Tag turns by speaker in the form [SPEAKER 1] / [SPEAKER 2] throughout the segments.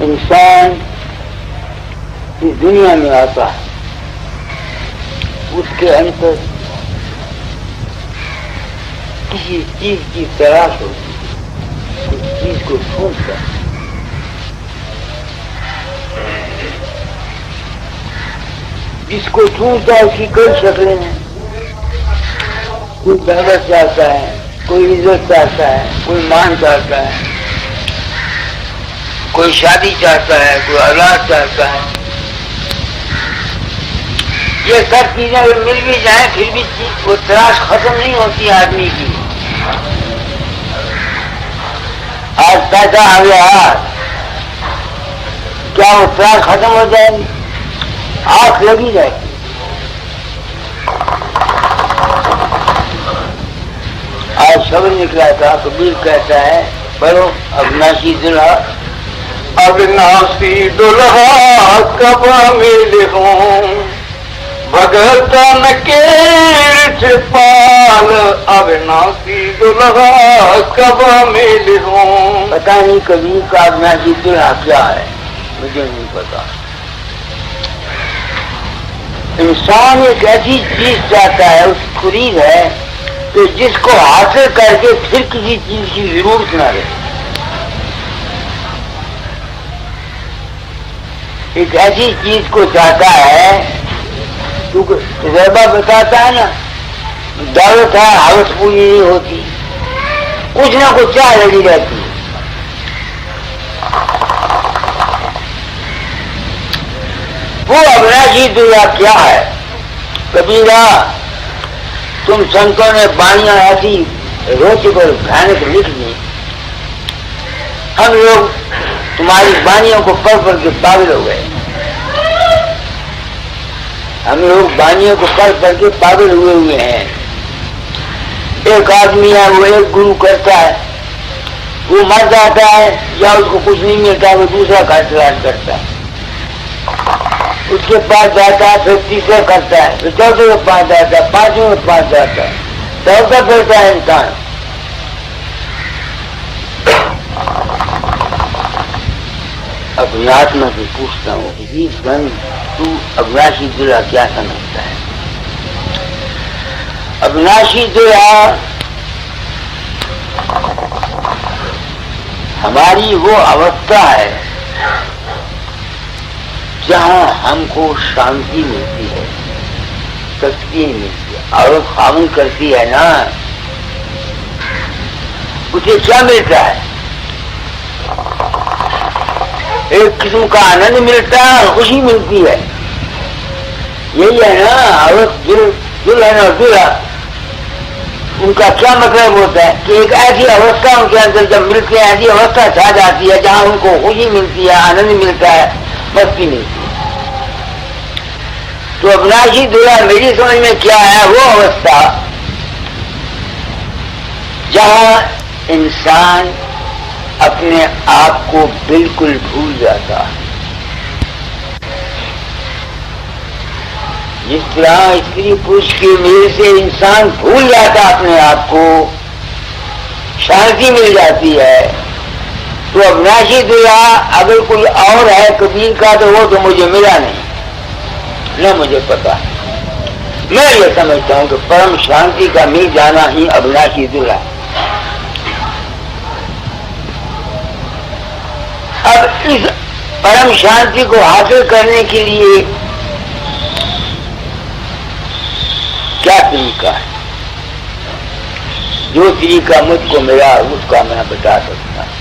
[SPEAKER 1] इंसान इस दुनिया में आता है, उसके अंदर किसी चीज की तलाश होती है, उस चीज को ढूंढता है। जिसको ढूंढता है उसकी कई शक्लें हैं। कोई दौलत चाहता है, कोई इज्जत चाहता है, कोई मान चाहता है, कोई शादी चाहता है, कोई औलाद चाहता है। ये सब चीजें अगर मिल भी जाए फिर भी वो तलाश खत्म नहीं होती आदमी की। आज पैसा आ गया, क्या वो तलाश खत्म हो जाएगी? आंख लगी जाएगी। आज शब्द निकला था, कबीर कहता है, पढ़ो अविनाशी दुल्हा,
[SPEAKER 2] अविनाशी दुल्हा कब मिले हूँ, भगतन के पाल, अविनाशी दुल्हा कब मिले हूँ।
[SPEAKER 1] पता नहीं कबीर का अविनाशी दुल्हा क्या है, मुझे नहीं पता। इंसान एक ऐसी चीज चाहता है, उसकी खुरीद है कि जिसको हासिल करके फिर किसी चीज की जरूरत ना रहे। एक ऐसी चीज को चाहता है, क्योंकि तजर्बा बताता है ना, दौलत है हवस पूरी नहीं होती, कुछ ना कुछ चाह लगी रहती है। वो अविनाशी दुल्हा क्या है? कबीरा, तुम संतों ने बाणियां ऐसी रोचक और भयानक लिख दी, हम लोग तुम्हारी बाणियों को पढ़ पढ़ के पागल हो गए। हम लोग बाणियों को पढ़ पढ़ के पागल हुए हैं। एक आदमी है, वो एक गुरु करता है, वो मर जाता है या उसको कुछ नहीं मिलता, वो दूसरा का तलाश करता है, उसके पास जाता है, फिर तीसरा करता है, फिर चौथे के पास जाता है, पांचवें के पास जाता है, दौड़ता फिरता है इंसान। अपनी आत्मा से पूछता हूँ कि तू अविनाशी दुल्हा क्या समझता है? अविनाशी दुल्हा हमारी वो अवस्था है जहाँ हमको शांति मिलती है, तस्कीन मिलती है। और खामन करती है ना, उसे क्या मिलता है? एक किस्म का आनंद मिलता है और खुशी मिलती है। यही है ना औरत दुल्हन और दूल्हा, उनका क्या मतलब होता है कि एक ऐसी अवस्था उनके अंदर जब मिलती है, ऐसी अवस्था छा जाती है जहाँ उनको खुशी मिलती है, आनंद मिलता है, मस्ती मिलती है। तो अविनाशी दुल्हा मेरी समझ में क्या है? वो अवस्था जहाँ इंसान अपने आप को बिल्कुल भूल जाता है। जिस तरह स्त्री पुरुष के मेल से इंसान भूल जाता अपने आप को, शांति मिल जाती है। तो अविनाशी दुल्हा अगर कोई और है कबीर का, तो वो तो मुझे मिला नहीं, न मुझे पता। मैं ये समझता हूँ कि परम शांति का मिल जाना ही अविनाशी दुल्हा। अब इस परम शांति को हासिल करने के लिए क्या तरीका है? जो तरीका मुझको मिला उसका मैं बता सकता हूँ।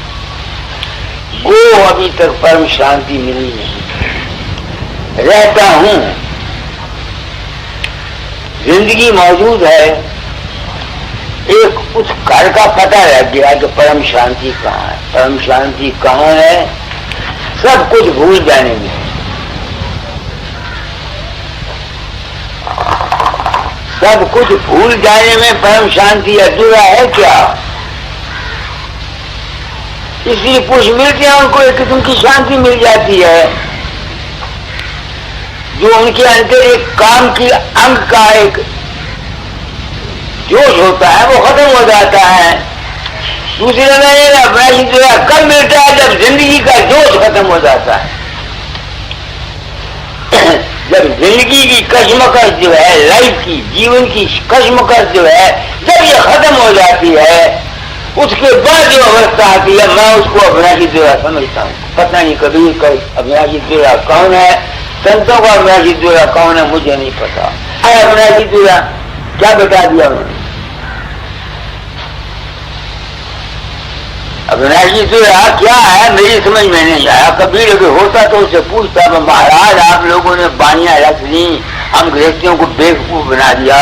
[SPEAKER 1] वो अभी तक परम शांति मिली नहीं। रहता हूँ, जिंदगी मौजूद है, एक उस घर का पता लग गया कि परम शांति कहाँ है। परम शांति कहाँ है? सब कुछ भूल जाने में। सब कुछ भूल जाने में परम शांति अधूरा है क्या? इसलिए पुरुष मिलते हैं, उनको एक किस्म की शांति मिल जाती है। जो उनके अंदर एक काम की अंग का एक जोश होता है वो खत्म हो जाता है। दूसरे में अविनाशी दुल्हा कब मिलता है? जब जिंदगी का जोश खत्म खत्म हो जाता है। जब जिंदगी की कश्मकश जो है, लाइफ की, जीवन की कश्मकश जो है, जब ये खत्म हो जाती है, उसके बाद जो अवस्था आती है, मैं उसको अविनाशी दुरा समझता हूँ। पता नहीं कभी अविनाशी दुरा कौन है, संतों का अविनाशी दुरा कौन है मुझे नहीं पता। अविनाशी दुरा क्या बता दिया उन्होंने? अविनाशी दुरा क्या है मेरी समझ में नहीं आया। कबीर अगर होता तो उससे पूछता, महाराज आप लोगों ने बानियां रख ली, हम गृहस्थियों को बेवकूफ बना दिया,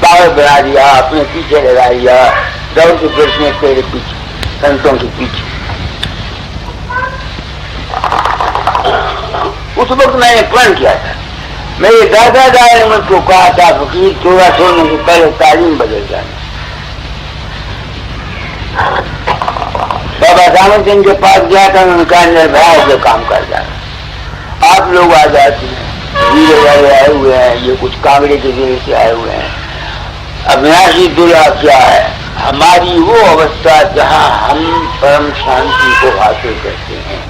[SPEAKER 1] पागल बना दिया, अपने पीछे लगा दिया, दौड़ के फिरते तेरे पीछे, संतों के पीछे। उस वक्त मैंने प्रण किया था, मेरे दादा दादा ने मुझको कहा था, फकीर थोड़ा छोड़ने से पहले तालीम बदल जाना। बाबा सामंत सिंह के पास गया था, उनका निर्भय से काम कर जाना। आप लोग आ जाते हैं, वीर वाले आए हुए हैं, ये कुछ कांगड़े के जिले से आए हुए हैं। अविनाशी दुल्हा क्या है? हमारी वो अवस्था जहां हम परम शांति को हासिल करते हैं।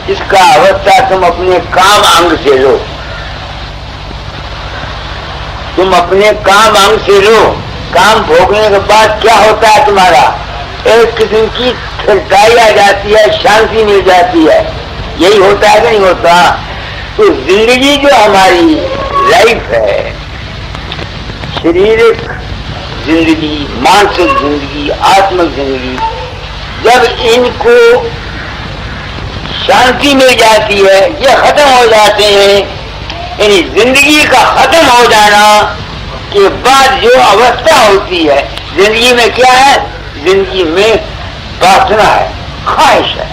[SPEAKER 1] इसका अवस्था तुम अपने काम अंग से लो, तुम अपने काम अंग से लो। काम भोगने के बाद क्या होता है तुम्हारा? एक किस्म की स्थिरताई आ जाती है, शांति मिल जाती है। यही होता है कि नहीं होता? तो जिंदगी जो हमारी लाइफ है, शारीरिक जिंदगी, मानसिक जिंदगी, आत्मिक जिंदगी, जब इनको शांति मिल जाती है, ये खत्म हो जाते हैं, यानी जिंदगी का खत्म हो जाना के बाद जो अवस्था होती है, जिंदगी में क्या है? जिंदगी में वासना है, ख्वाहिश है।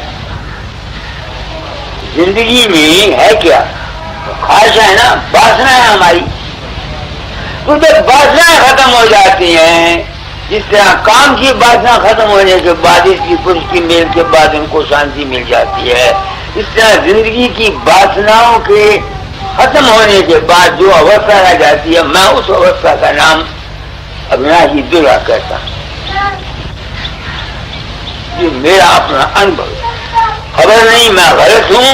[SPEAKER 1] जिंदगी में है क्या? ख्वाहिश है ना, वासना है हमारी। तो जब वासनाएं खत्म हो जाती हैं, जिस तरह काम की वासना खत्म होने के बाद, इसकी पुरुष की मेल के बाद उनको शांति मिल जाती है, इस तरह जिंदगी की वासनाओं के खत्म होने के बाद जो अवस्था रह जाती है, मैं उस अवस्था का नाम अविनाशी दुल्हा कहता हूं। ये मेरा अपना अनुभव, खबर नहीं मैं गलत हूं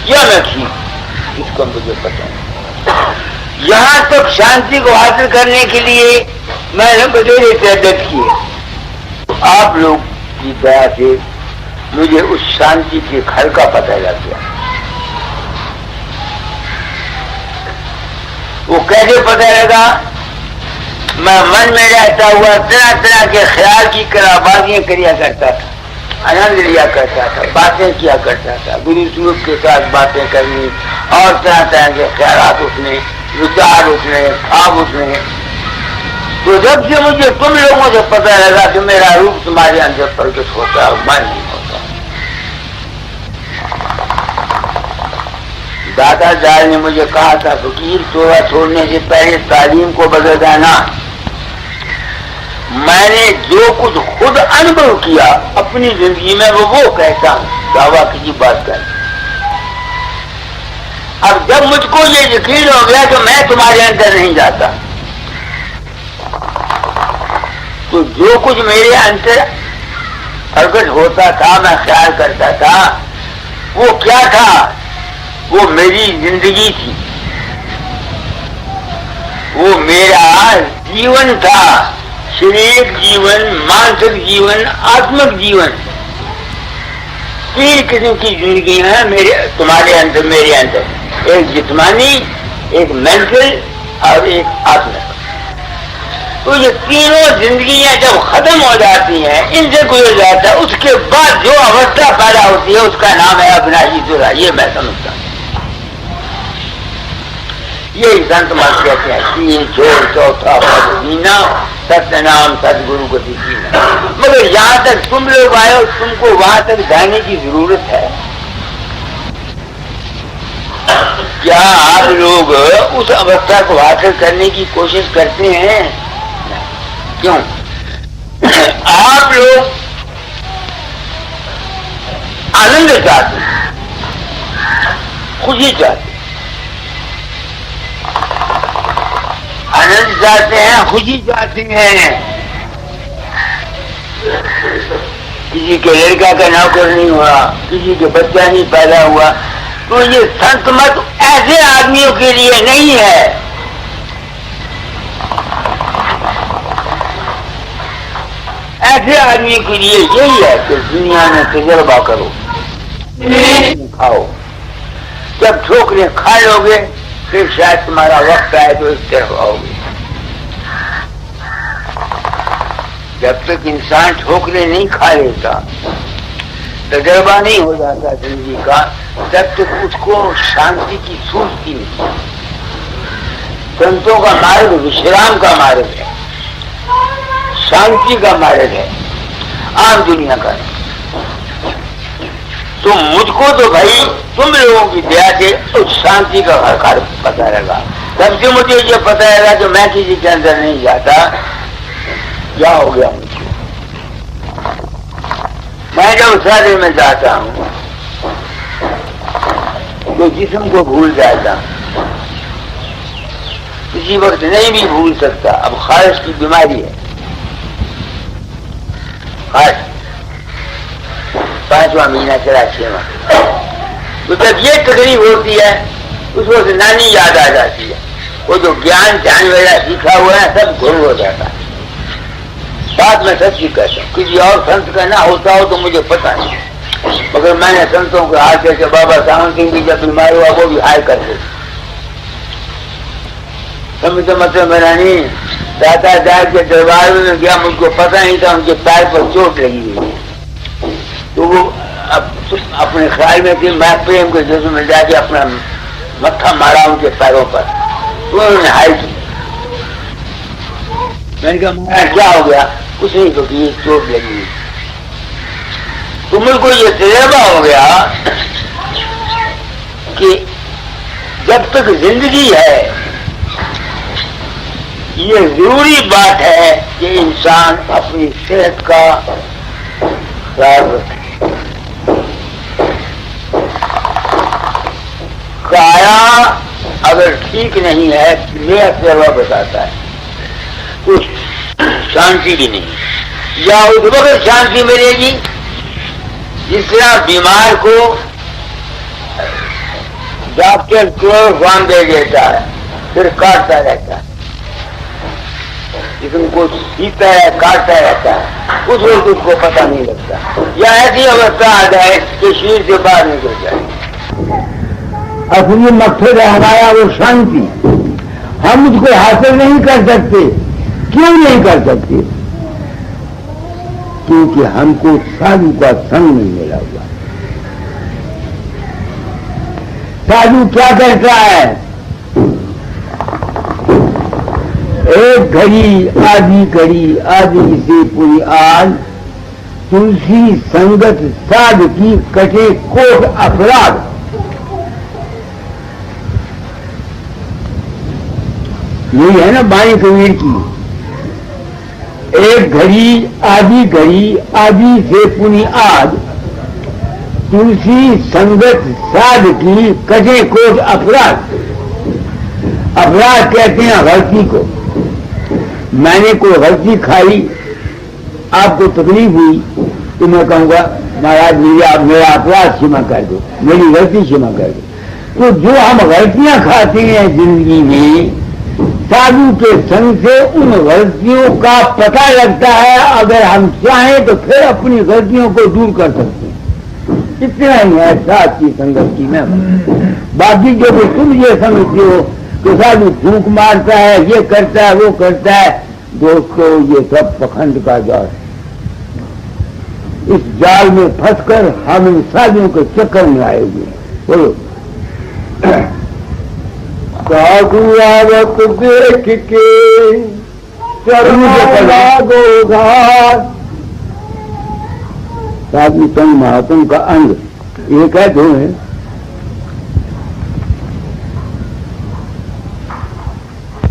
[SPEAKER 1] या मैं ठीक, इसको मुझे पता नहीं। यहां तक शांति को हासिल करने के लिए मैंने बतेरे तैयार किए। आप लोग की दया से मुझे उस शांति के घर का पता लग गया। वो कैसे पता लगा? मैं मन में रहता हुआ तरह तरह के ख्याल की कराबाजियां किया करता था, आनंद लिया करता था, बातें किया करता था, गुरु स्वरूप के साथ बातें करनी और तरह तरह के ख्याल उठने, विचार उठने, भाव उठने। तो जब से मुझे तुम लोगों से पता लगा कि मेरा रूप तुम्हारे अंदर प्रकट होता है, मन नहीं होता। दादाजान ने मुझे कहा था, फकीर तोड़ा छोड़ने से पहले तालीम को बदल जाना। मैंने जो कुछ खुद अनुभव किया अपनी जिंदगी में वो कहता हूं, दावा किसी बात का। अब जब मुझको ये यकीन हो गया कि मैं तुम्हारे अंदर नहीं जाता, तो जो कुछ मेरे अंदर प्रकट होता था, मैं ख्याल करता था, वो क्या था? वो मेरी जिंदगी थी, वो मेरा जीवन था। शारीरिक जीवन, मानसिक जीवन, आत्मिक जीवन, तीन किस्म की जिंदगी है मेरे तुम्हारे अंदर, मेरे अंदर। एक जिस्मानी, एक मेंटल और एक आत्मिक। तो ये तीनों जिंदगियां जब खत्म हो जाती हैं, इनसे गुजर जाता है, उसके बाद जो अवस्था पैदा होती है उसका नाम है अविनाशी दुल्हा। ये मैं समझता हूँ। यही संत मत कहते हैं, तीन छोड़ चौथा पद जीना, सत्य नाम सदगुरु को सीखना। मगर यहाँ तक तुम लोग आए हो, तुमको वहां तक जाने की जरूरत है। क्या आप लोग उस अवस्था को हासिल करने की कोशिश करते हैं? क्यों? आप लोग आनंद चाहते हैं, खुशी चाहते हैं, आनंद चाहते हैं, खुशी चाहते हैं। किसी के लड़का का नौकर नहीं हुआ, किसी के बच्चा नहीं पैदा हुआ, तो ये संत मत ऐसे आदमियों के लिए नहीं है। ऐसे आदमी के लिए यही है कि दुनिया में तजर्बा करो, खाओ, जब ठोकरें खा लोगे फिर शायद तुम्हारा वक्त आए तो इस तरफ आओगे। जब तक इंसान ठोकरें नहीं खा लेता, तजर्बा नहीं हो जाता जिंदगी का, तब तक उसको शांति की सूझती नहीं। संतों का मार्ग विश्राम का मार्ग है, शांति का मार्ग है, आम दुनिया का नहीं। तो मुझको तो भाई तुम लोगों की दया से उस शांति का हर पता लगा। तब से मुझे ये पता लगा कि मैं किसी के अंदर नहीं जाता, क्या हो गया मुझको। मैं जब साधे में जाता हूँ तो जिस्म को भूल जाता, किसी वक्त नहीं भी भूल सकता। अब खारिश की बीमारी है, खारिश 5वां महीना चला 6वां, तो जब ये तकलीफ होती है उस वक्त नानी याद आ जाती है। वो जो ज्ञान ध्यान वगैरह सीखा हुआ है सब घुल हो जाता है। बात मैं सच्ची कहता हूँ, किसी और संत का ना होता हो तो मुझे पता नहीं, मगर मैंने संतों के हाथ से बाबा सावन सिंह की जब बीमार हुआ वो भी हाय कर दे। समझ मतलब मेरा नहीं, दाता दाद के दरबार में गया, मुझको पता नहीं था उनके पैर पर चोट लगी हुई। तो वो अपने ख्याल में थी, मैं प्रेम के जज्बे में जाके अपना मत्था मारा उनके पैरों पर, तो उन्होंने हाय की। मैंने कहा क्या हो गया? कुछ नहीं, तो ये चोट लगी। तो मुझको ये तजर्बा हो गया कि जब तक जिंदगी है ये जरूरी बात है कि इंसान अपनी सेहत का ख्याल रखे। काया अगर ठीक नहीं है, मेरा तजर्बा बताता है, तो शांति भी नहीं। या उस वक्त शांति मिलेगी जिस तरह बीमार को डॉक्टर क्लोरोफॉर्म दे देता है फिर काटता रहता है, जिसको सीता है काटता रहता है, उस वक्त उसको पता नहीं लगता। या ऐसी अवस्था आ जाए कि शरीर से बाहर निकल जाए। असली मकसद है हमारा वो शांति, हम उसको हासिल नहीं कर सकते। क्यों नहीं कर सकते? क्योंकि हमको साधु का संग नहीं मिला हुआ। साधु क्या करता है? एक घड़ी आदि से पूरी आज तुलसी संगत साध की कटे कोट अपराध। यही है ना बाणी कबीर की, एक घड़ी आदि से पुनि आज तुलसी संगत साध की कटे कोट अपराध। अपराध कहते हैं गलती को। मैंने कोई गलती खाई, आपको तकलीफ हुई, तो मैं कहूंगा महाराज मेरा अपराध क्षमा कर दो, मेरी गलती क्षमा कर दो। तो जो हम गलतियां खाते हैं जिंदगी में, साधु के संग से उन गलतियों का पता लगता है। अगर हम चाहें तो फिर अपनी गलतियों को दूर कर सकते हैं। इतना ही है साथ की संगत की में। बाकी जो भी तुम ये समझते हो कि साधु फूंक मारता है, ये करता है, वो करता है, दोस्तों ये सब पखंड का जाल है। इस जाल में फंसकर हम इन साधुओं के चक्कर में आए हुए। बोलो
[SPEAKER 2] साधु आवत देख के
[SPEAKER 1] साधु संग महात्म का अंग एक है, दो है।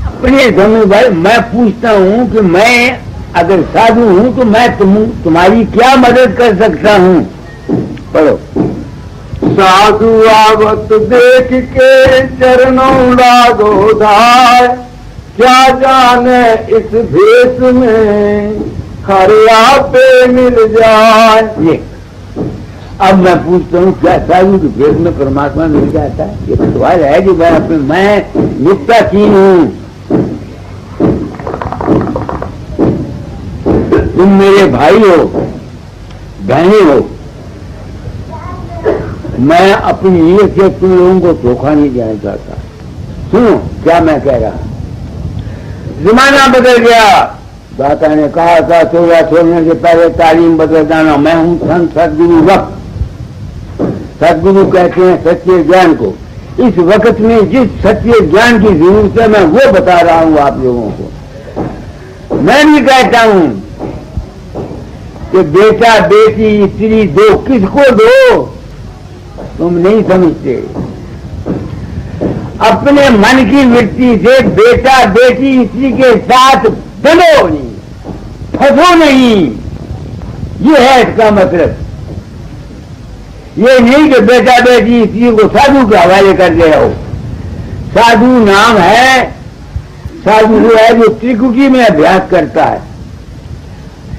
[SPEAKER 1] अपने समय भाई मैं पूछता हूँ कि मैं अगर साधु हूँ तो मैं तुम्हारी क्या मदद कर सकता हूँ? पढ़ो।
[SPEAKER 2] साधु आवत देख के चरणों लागो धाय, क्या जाने इस भेष में हरिया पे मिल जाए।
[SPEAKER 1] ये अब मैं पूछता हूँ, क्या साधु के भेद में परमात्मा मिल जाता है? ये सवाल है जो मैं निष्ठाहीन हूँ। तुम मेरे भाई हो, बहने हो, मैं अपनी नीयत से तुम लोगों को धोखा नहीं देना चाहता। सुनो क्या मैं कह रहा। जमाना बदल गया। दाता ने कहा था तोबा छोड़ने से पहले तालीम बदल जाना। मैं हूं संत सदगुरु वक्त। सदगुरु कहते हैं सच्चे ज्ञान को। इस वक्त में जिस सच्चे ज्ञान की जरूरत है मैं वो बता रहा हूं आप लोगों को। मैं भी कहता हूं कि बेटा बेटी स्त्री दो, किसको दो? तुम नहीं समझते। अपने मन की वृत्ति से बेटा बेटी स्त्री के साथ बनो नहीं, फंसो नहीं। ये है इसका मतलब। ये नहीं कि बेटा बेटी स्त्री को साधु के हवाले कर दे रहो। साधु नाम है, साधु वो है जो त्रिकुटी में अभ्यास करता है,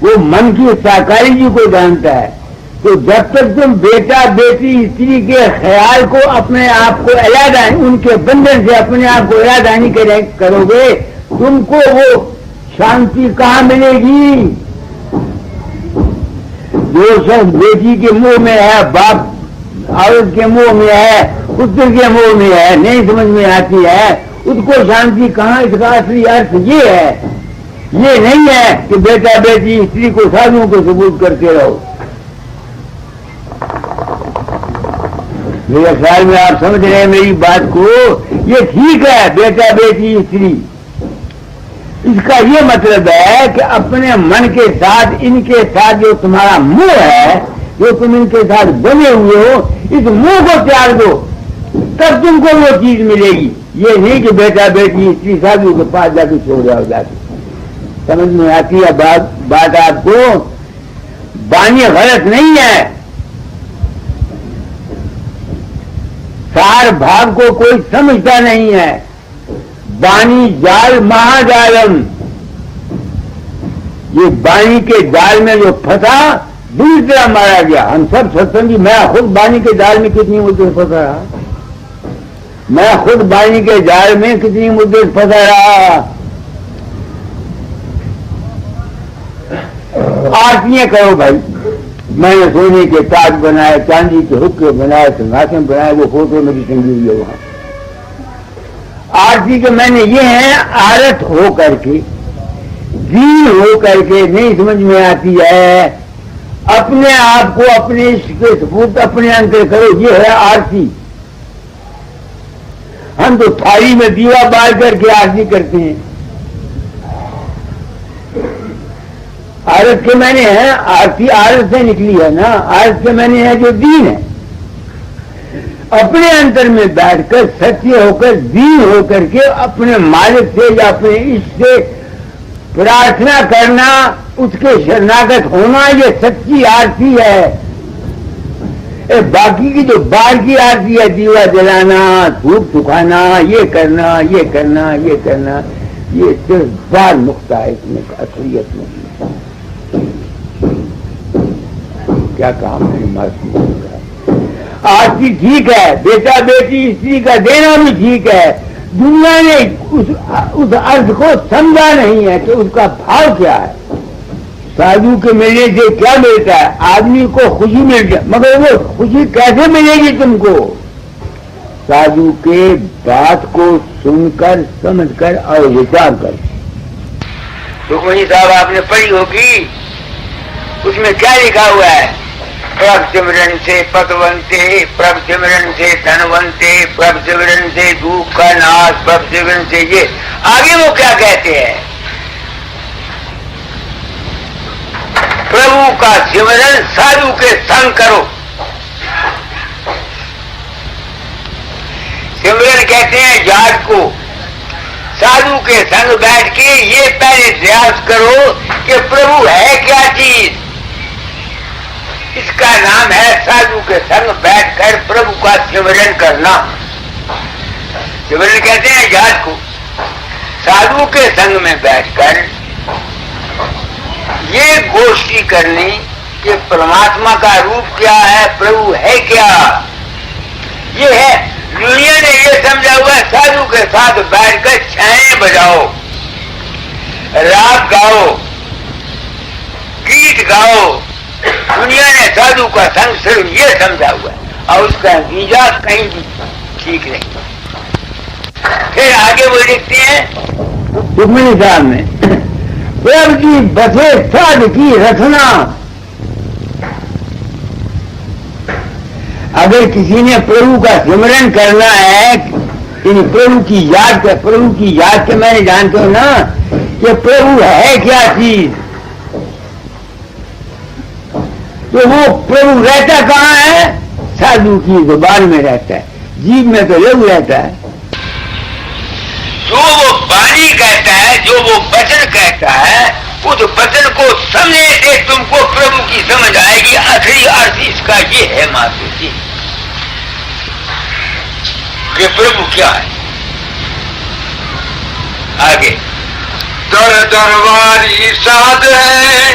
[SPEAKER 1] वो मन की साकारी जी को जानता है। तो जब तक तुम बेटा बेटी स्त्री के ख्याल को अपने आप को अलग, उनके बंधन से अपने आप को अलग नहीं करोगे, तुमको वो शांति कहाँ मिलेगी? जो शख्स बेटी के मुंह में है, बाप औरत के मुंह में है, पुत्र के मुंह में है, नहीं समझ में आती है, उसको शांति कहाँ? इसका असली अर्थ ये है, ये नहीं है कि बेटा बेटी स्त्री को साधुओं को सबूत करते रहो। मेरे ख्याल में आप समझ रहे हैं मेरी बात को। ये ठीक है बेटा बेटी स्त्री, इसका ये मतलब है कि अपने मन के साथ, इनके साथ जो तुम्हारा मुंह है, जो तुम इनके साथ बने हुए हो, इस मुंह को त्याग दो, तब तुमको वो चीज मिलेगी। ये नहीं कि बेटा बेटी स्त्री साधु के पास जाके छोड़ जाओ जाके। समझ में आती है बात आपको? बानी गलत नहीं है। सार भाग को कोई समझता नहीं है। बानी जाल महाजालम, ये बानी के जाल में जो फंसा दूसरी तरह मारा गया। हम सब सत्संगी, मैं खुद बानी के जाल में कितनी मुद्दे फंसा रहा, मैं खुद बानी के जाल में कितनी मुद्दे फंसा रहा। आरतियां करो भाई। मैंने सोने के ताज बनाए, चांदी के हुक्के बनाए, सिंहासन बनाए, वो फोटो मेरी टंगी हुई है वहां। आरती के मैंने ये है आरत हो करके, दीन हो करके, नहीं समझ में आती है, अपने आप को अपने इश्क के सबूत अपने अंतर करो, ये है आरती। हम तो थाली में दीवा बाल करके आरती करते हैं। आरत के मैंने है, आरती आरत से निकली है ना, आरत के मैंने है जो दीन है। अपने अंतर में बैठकर सच्चे होकर दीन होकर के अपने मालिक से या अपने इष्ट से प्रार्थना करना, उसके शरणागत होना, ये सच्ची आरती है। बाकी की जो बाहर की आरती है, दीवा जलाना, धूप सुखाना, ये करना ये करना ये करना, ये सिर्फ बाल नुकता है, इसमें असलियत नहीं। क्या काम है मालूम? आरती ठीक है, बेटा बेटी स्त्री का देना भी ठीक है। दुनिया ने उस अर्थ को समझा नहीं है कि उसका भाव क्या है। साधु के मिलने से क्या मिलता है? आदमी को खुशी मिल जाए, मगर वो खुशी कैसे मिलेगी तुमको? साधु के बात को सुनकर, समझकर और विचार कर। सुखमनी साहब आपने पढ़ी होगी, उसमें क्या लिखा हुआ है? प्रभ सिमरन से पदवंते, प्रभ सिमरन से धनवंते, प्रभ सिमरन से दुख का नाश, प्रभ सिमरन से ये। आगे वो क्या कहते हैं? प्रभु का सिमरन साधु के संग करो। सिमरन कहते हैं जात को। साधु के संग बैठ के ये पहले प्रयास करो कि प्रभु है क्या चीज। इसका नाम है साधु के संग बैठकर प्रभु का सिमरन करना। सिमरन कहते हैं जात को। साधु के संग में बैठकर ये गोष्ठी करनी कि परमात्मा का रूप क्या है, प्रभु है क्या, ये है। दुनिया ने ये समझा हुआ है साधु के साथ बैठकर छाएं बजाओ, राग गाओ, गीत गाओ। दुनिया ने साधु का संग सिर्फ ये समझा हुआ है और उसका नतीजा कहीं भी ठीक नहीं। फिर आगे वो लिखते हैं सुखमनी साहब में, प्रभु की बसे साध की रचना। अगर किसी ने प्रभु का सिमरन करना है, प्रभु की याद के मैंने जानते हो ना कि प्रभु है क्या चीज, तो वो प्रभु रहता कहाँ है? साधु की जुबान में रहता है, जीव में तो लघु रहता है। जो वो वाणी कहता है, जो वो वचन कहता है, उस वचन को समझने से तुमको प्रभु की समझ आएगी। आखिरी अर्थ इसका ये है माधुरी जी कि प्रभु क्या है। आगे
[SPEAKER 2] दर दरबारी साध है,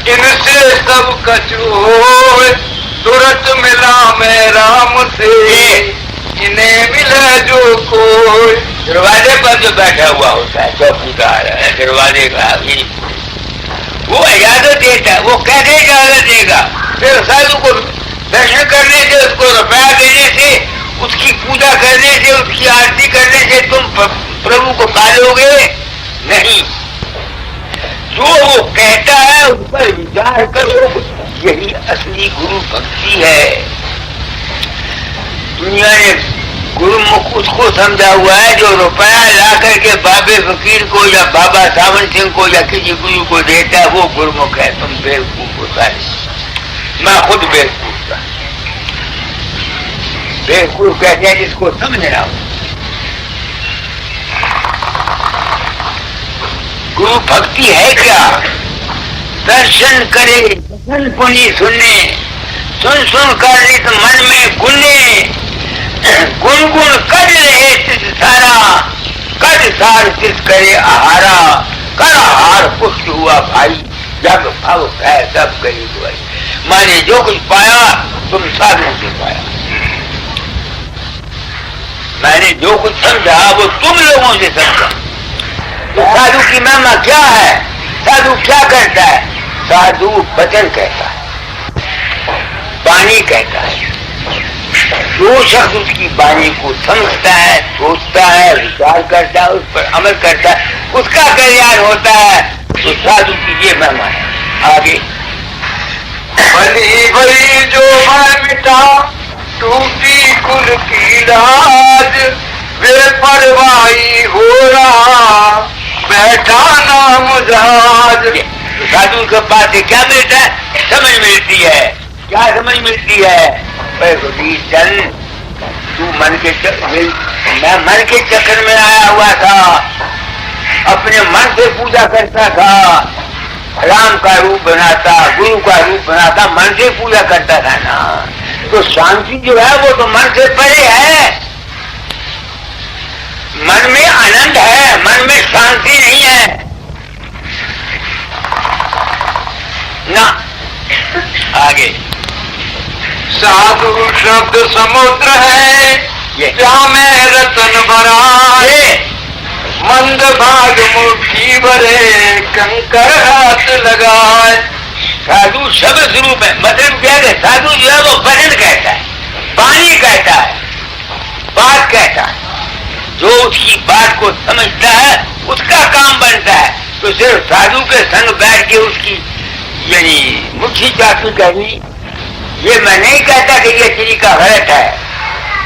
[SPEAKER 2] इनसे सब कछु होए, तुरंत मिला मैं राम से, इन्हें मिले जो कोई। दरवाजे पर जो बैठा हुआ होता है चौकीदार है, दरवाजे का
[SPEAKER 1] वो इजाजत देता है, वो कैसे इजाजत देगा? फिर साधु को दर्शन करने से, उसको रुपया देने से, उसकी पूजा करने से, उसकी आरती करने से तुम प्रभु को पालोगे नहीं। जो वो कहता है उस पर विचार करो, यही असली गुरु भक्ति है। दुनिया ने गुरुमुख उसको समझा हुआ है जो रुपया ला करके बाबे फकीर को या बाबा सावन सिंह को या किसी गुरु को देता है, वो गुरुमुख है। तुम बेवकूफ होता है, मैं खुद बेवकूफ था। बेवकूफ कहते हैं जिसको समझ रहा हूं। गुरु भक्ति है क्या? दर्शन करे, दर्शन पुनि सुने, सुन सुन कर रित मन में गुने, गुनगुन कर रहे तिस सारा, कर सार तिस करे आहारा, कर आहार पुष्ट हुआ भाई, जब भाव है तब करी दुआई। माने जो कुछ पाया तुम साधु से पाया, मैंने जो कुछ समझा वो तुम लोगों से समझा। तो साधु की महिमा क्या है? साधु क्या करता है? साधु वचन कहता है, वाणी कहता है। जो शख्स उसकी वाणी को समझता है, सोचता है, विचार करता है, उस पर अमल करता है, उसका कल्याण होता है। तो साधु की ये महिमा है। आगे
[SPEAKER 2] भली भली जो मैं मिटा, टूटी कुल की लाज, वे परवाही हो रहा, बैठा नाम जहाज।
[SPEAKER 1] साधु के पास से क्या मिलता है? समझ मिलती है। क्या समझ मिलती है? चल तू मन के मैं मन के चक्कर में आया हुआ था, अपने मन से पूजा करता था, राम का रूप बनाता, गुरु का रूप बनाता, मन से पूजा करता था ना। तो शांति जो है वो तो मन से परे है। मन में आनंद है, मन में शांति नहीं है ना। आगे
[SPEAKER 2] साधु शब्द समुद्र है, क्या मैं रतन भराए, मंद भाग मुट्ठी भरे, कंकर हाथ लगाए।
[SPEAKER 1] साधु शब्द स्वरूप है, मतलब क्या है? साधु जो है वो वचन कहता है, वाणी कहता है, बात कहता है। जो उसकी बात को समझता है उसका काम बनता है। तो सिर्फ साधु के संग बैठ के उसकी यानी मुट्ठी चाटनी करनी, ये मैं नहीं कहता कि ये तरीका गलत है,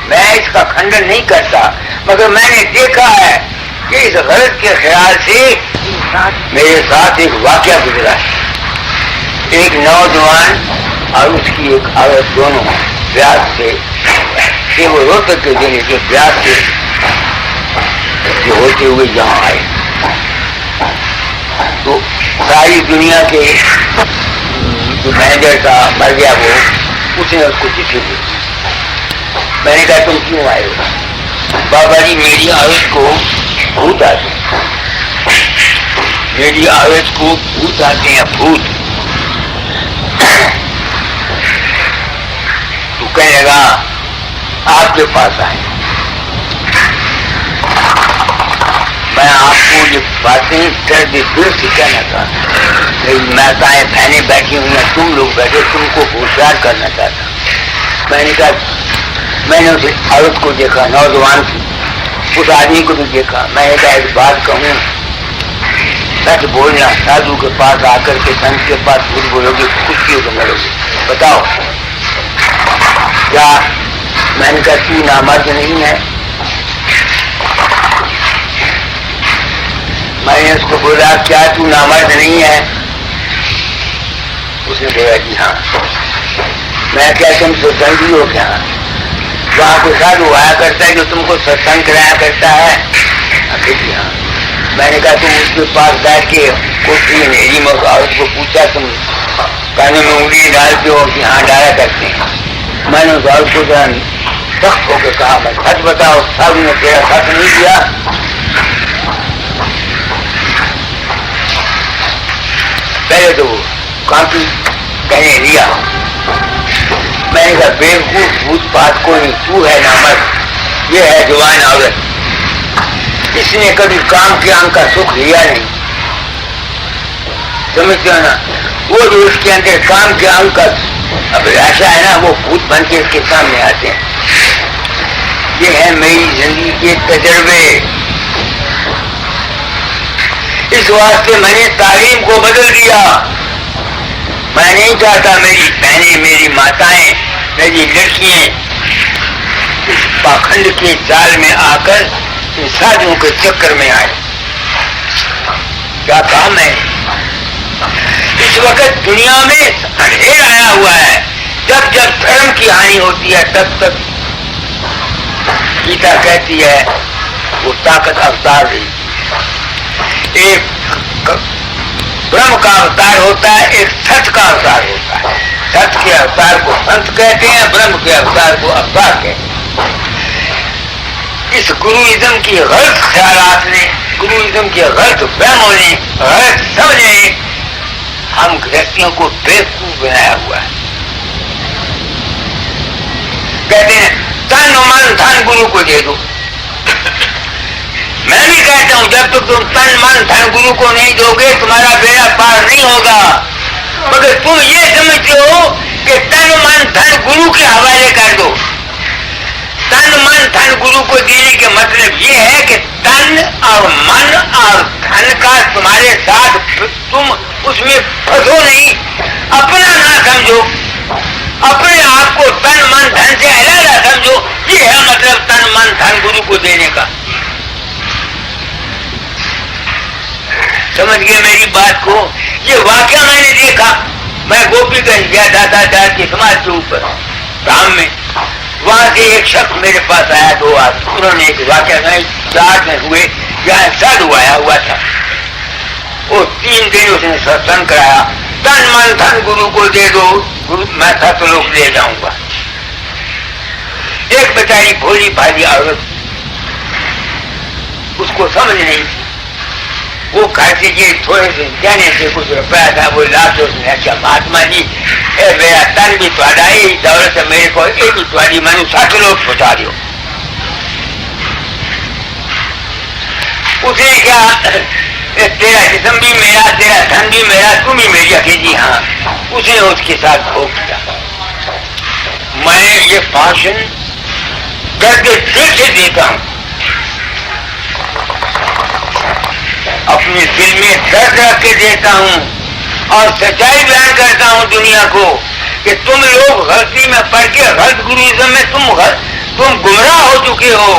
[SPEAKER 1] मैं इसका खंडन नहीं करता, मगर मैंने देखा है कि इस गलत के ख्याल से मेरे साथ एक वाकया गुजरा है। एक नौजवान और उसकी एक औरत दोनों ब्याज से वो रोहतक के जिले के ब्याज से जो होते हुए यहाँ आए, तो सारी दुनिया के जो मैनेजर था मर गया, वो उसने उसको चिट्ठी दी। मैंने कहा तुम क्यों आए हो? बाबा जी मेरी औरत को भूत आ गई। मेरी आवाज को भूत आते हैं, भूत। तो कहने लगा आपके पास आए, मैं आपको ये बातें कर दे दिल से कहना चाहता। मेरी माताएं बहनें बैठी हुई हैं, तुम लोग बैठे, तुमको होशियार करना चाहता। मैंने कहा, मैंने उस औरत को देखा, नौजवान की, उस आदमी को भी देखा। मैंने कहा एक बात कहूँ, सच बोलना, साधु के पास आकर के संत के पास झूठ बोलोगे, खुशियों से मरोगे, बताओ क्या? मैंने कहा तू नामर्द नहीं है। मैंने उसको बोला क्या तू नामर्द नहीं है? उसने बोला जी हाँ। मैं क्या तुम सत्संगी हो क्या? वहां कोई साधु आया करता है जो तुमको सत्संग कराया करता है? जी हाँ। मैंने कहा तुम उसके पास बैठ के कुछ मेरी औरत को पूछा, तुम कानों में उंगली डालते हो कि हाँ डाला करते हैं। मैंने उस औरत को जरा सख्त होकर कहा, मैं सच बताओ, साधु ने तेरा साथ नहीं दिया? पहले तो काफी कहने लिया। मैंने कहा बेवकूफ भूत बात को नहीं, तू है नामर्द, ये है जवान औरत, इसने कभी काम के अंग का सुख लिया नहीं, समझते हो ना? वो जो उसके अंदर काम के अंग का अभिलाषा है ना, वो भूत बन के इसके सामने आते हैं। ये है मेरी जिंदगी के तजर्बे। इस वास्ते मैंने तालीम को बदल दिया। मैं नहीं चाहता मेरी बहनें, मेरी माताएं, मेरी लड़कियां इस पाखंड के जाल में आकर इन साधुओं के चक्कर में आए। क्या काम है? इस वक्त दुनिया में अंधेर आया हुआ है। जब जब धर्म की हानि होती है तब तक गीता कहती है वो ताकत अवतार रही। एक ब्रह्म का अवतार होता है, एक सच का अवतार होता है। सच के अवतार को संत कहते हैं, ब्रह्म के अवतार को अवतार कहते हैं। इस गुरुइज्म की गलत ख्यालात ने, गुरुइज्म के गलत वहमों ने, गलत समझ ने हम गृहस्थियों को बेवकूफ बनाया हुआ है। कहते हैं तन मन धन गुरु को दे दो। मैं भी कहता हूं जब तक तुम तन मन धन गुरु को नहीं दोगे तुम्हारा बेड़ा पार नहीं होगा। मगर तुम ये समझते हो कि तन मन धन गुरु के हवाले कर दो। तन मन धन गुरु को देने के मतलब ये है कि तन और मन और धन का तुम्हारे साथ तुम उसमें फंसो नहीं, अपना ना समझो, अपने आप को तन मन धन से अलग समझो। ये है मतलब तन मन धन गुरु को देने का। समझ गए मेरी बात को? ये वाकया मैंने देखा। मैं गोपीगंज गया दादाचार्य के समाज के ऊपर धाम में, वहां से एक शख्स मेरे पास आया, 2 आदमी। उन्होंने एक वाकया 4 दिन हुए, यहाँ साधु आया हुआ था। वो 3 दिन उसने सत्संग कराया, तन मन धन गुरु को दे दो, गुरु मैं सतलोक ले जाऊंगा। एक बेचारी भोली भाली औरत, उसको समझ नहीं, वो घर से ये थोड़े से कहने से कुछ रुपया था वो ला के उसने अच्छा महात्मा जी मेरा तन भी थोड़ा ही दौलत है मेरे को, ये भी थोड़ी मैंने 60 लोग पहुंचा दियो। उसने क्या तेरा जिस्म भी मेरा, तेरा धन भी मेरा, तुम भी मेरी आखिर जी हाँ। उसने उसके साथ भोग किया। मैं ये भाषण करके दिल से देता हूं, अपने दिल में दर्द रख के देता हूं और सच्चाई बयान करता हूं दुनिया को कि तुम लोग गलती में पड़ के गलत गुरुइज्म में तुम गुमराह हो चुके हो,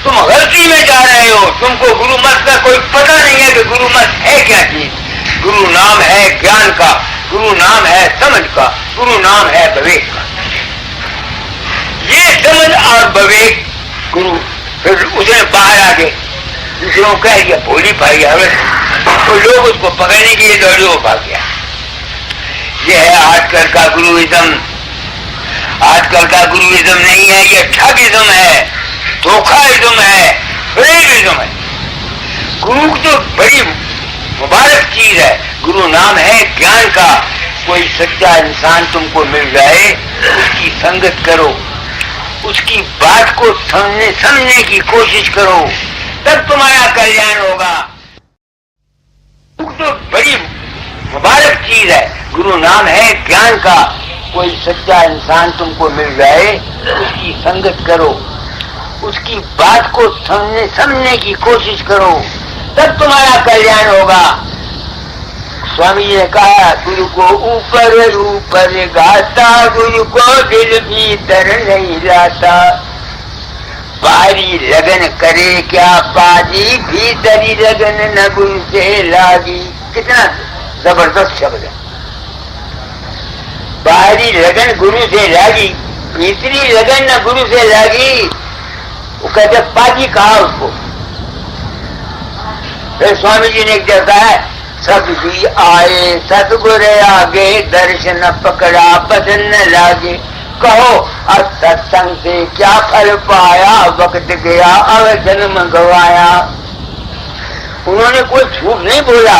[SPEAKER 1] तुम गलती में जा रहे हो। तुमको गुरु मत का कोई पता नहीं है कि गुरु मत है क्या चीज। गुरु नाम है ज्ञान का, गुरु नाम है समझ का, गुरु नाम है विवेक का। ये समझ और विवेक गुरु। फिर उसने बाहर आके दूसरों कह दिया भोली भाई औरत, तो लोग उसको पकड़ने के लिए दौड़े, हो भाग गया। ये है आजकल का गुरुइज्म। आजकल का गुरुइज्म नहीं है, ये ठगिज्म है, धोखाइज्म है, फ्रेडिज्म है। गुरु तो बड़ी मुबारक चीज है। गुरु नाम है ज्ञान का। कोई सच्चा इंसान तुमको मिल जाए, उसकी संगत करो, उसकी बात को समझने की कोशिश करो, तब तुम्हारा कल्याण होगा। तो बड़ी मुबारक चीज है। गुरु नाम है ज्ञान का। कोई सच्चा इंसान तुमको मिल जाए, उसकी संगत करो, उसकी बात को समझने की कोशिश करो, तब तुम्हारा कल्याण होगा। स्वामी जी ने कहा, गुरु को ऊपर ऊपर गाता, गुरु को दिल भीतर नहीं लाता। बारी लगन करे क्या पाजी, भीतरी लगन न गुरु से लागी। कितना जबरदस्त शब्द है। बाहरी लगन गुरु से लागी, भीतरी लगन न गुरु से लागी। वो कहते पाजी कहा उसको। फिर स्वामी जी ने क्या कहा है, सब भी आए सतगुर आगे, दर्शन पकड़ा बदन न लागे। कहो सत्संग से क्या फल पाया, वक्त गया अब जन्म गवाया। उन्होंने कोई झूठ नहीं बोला,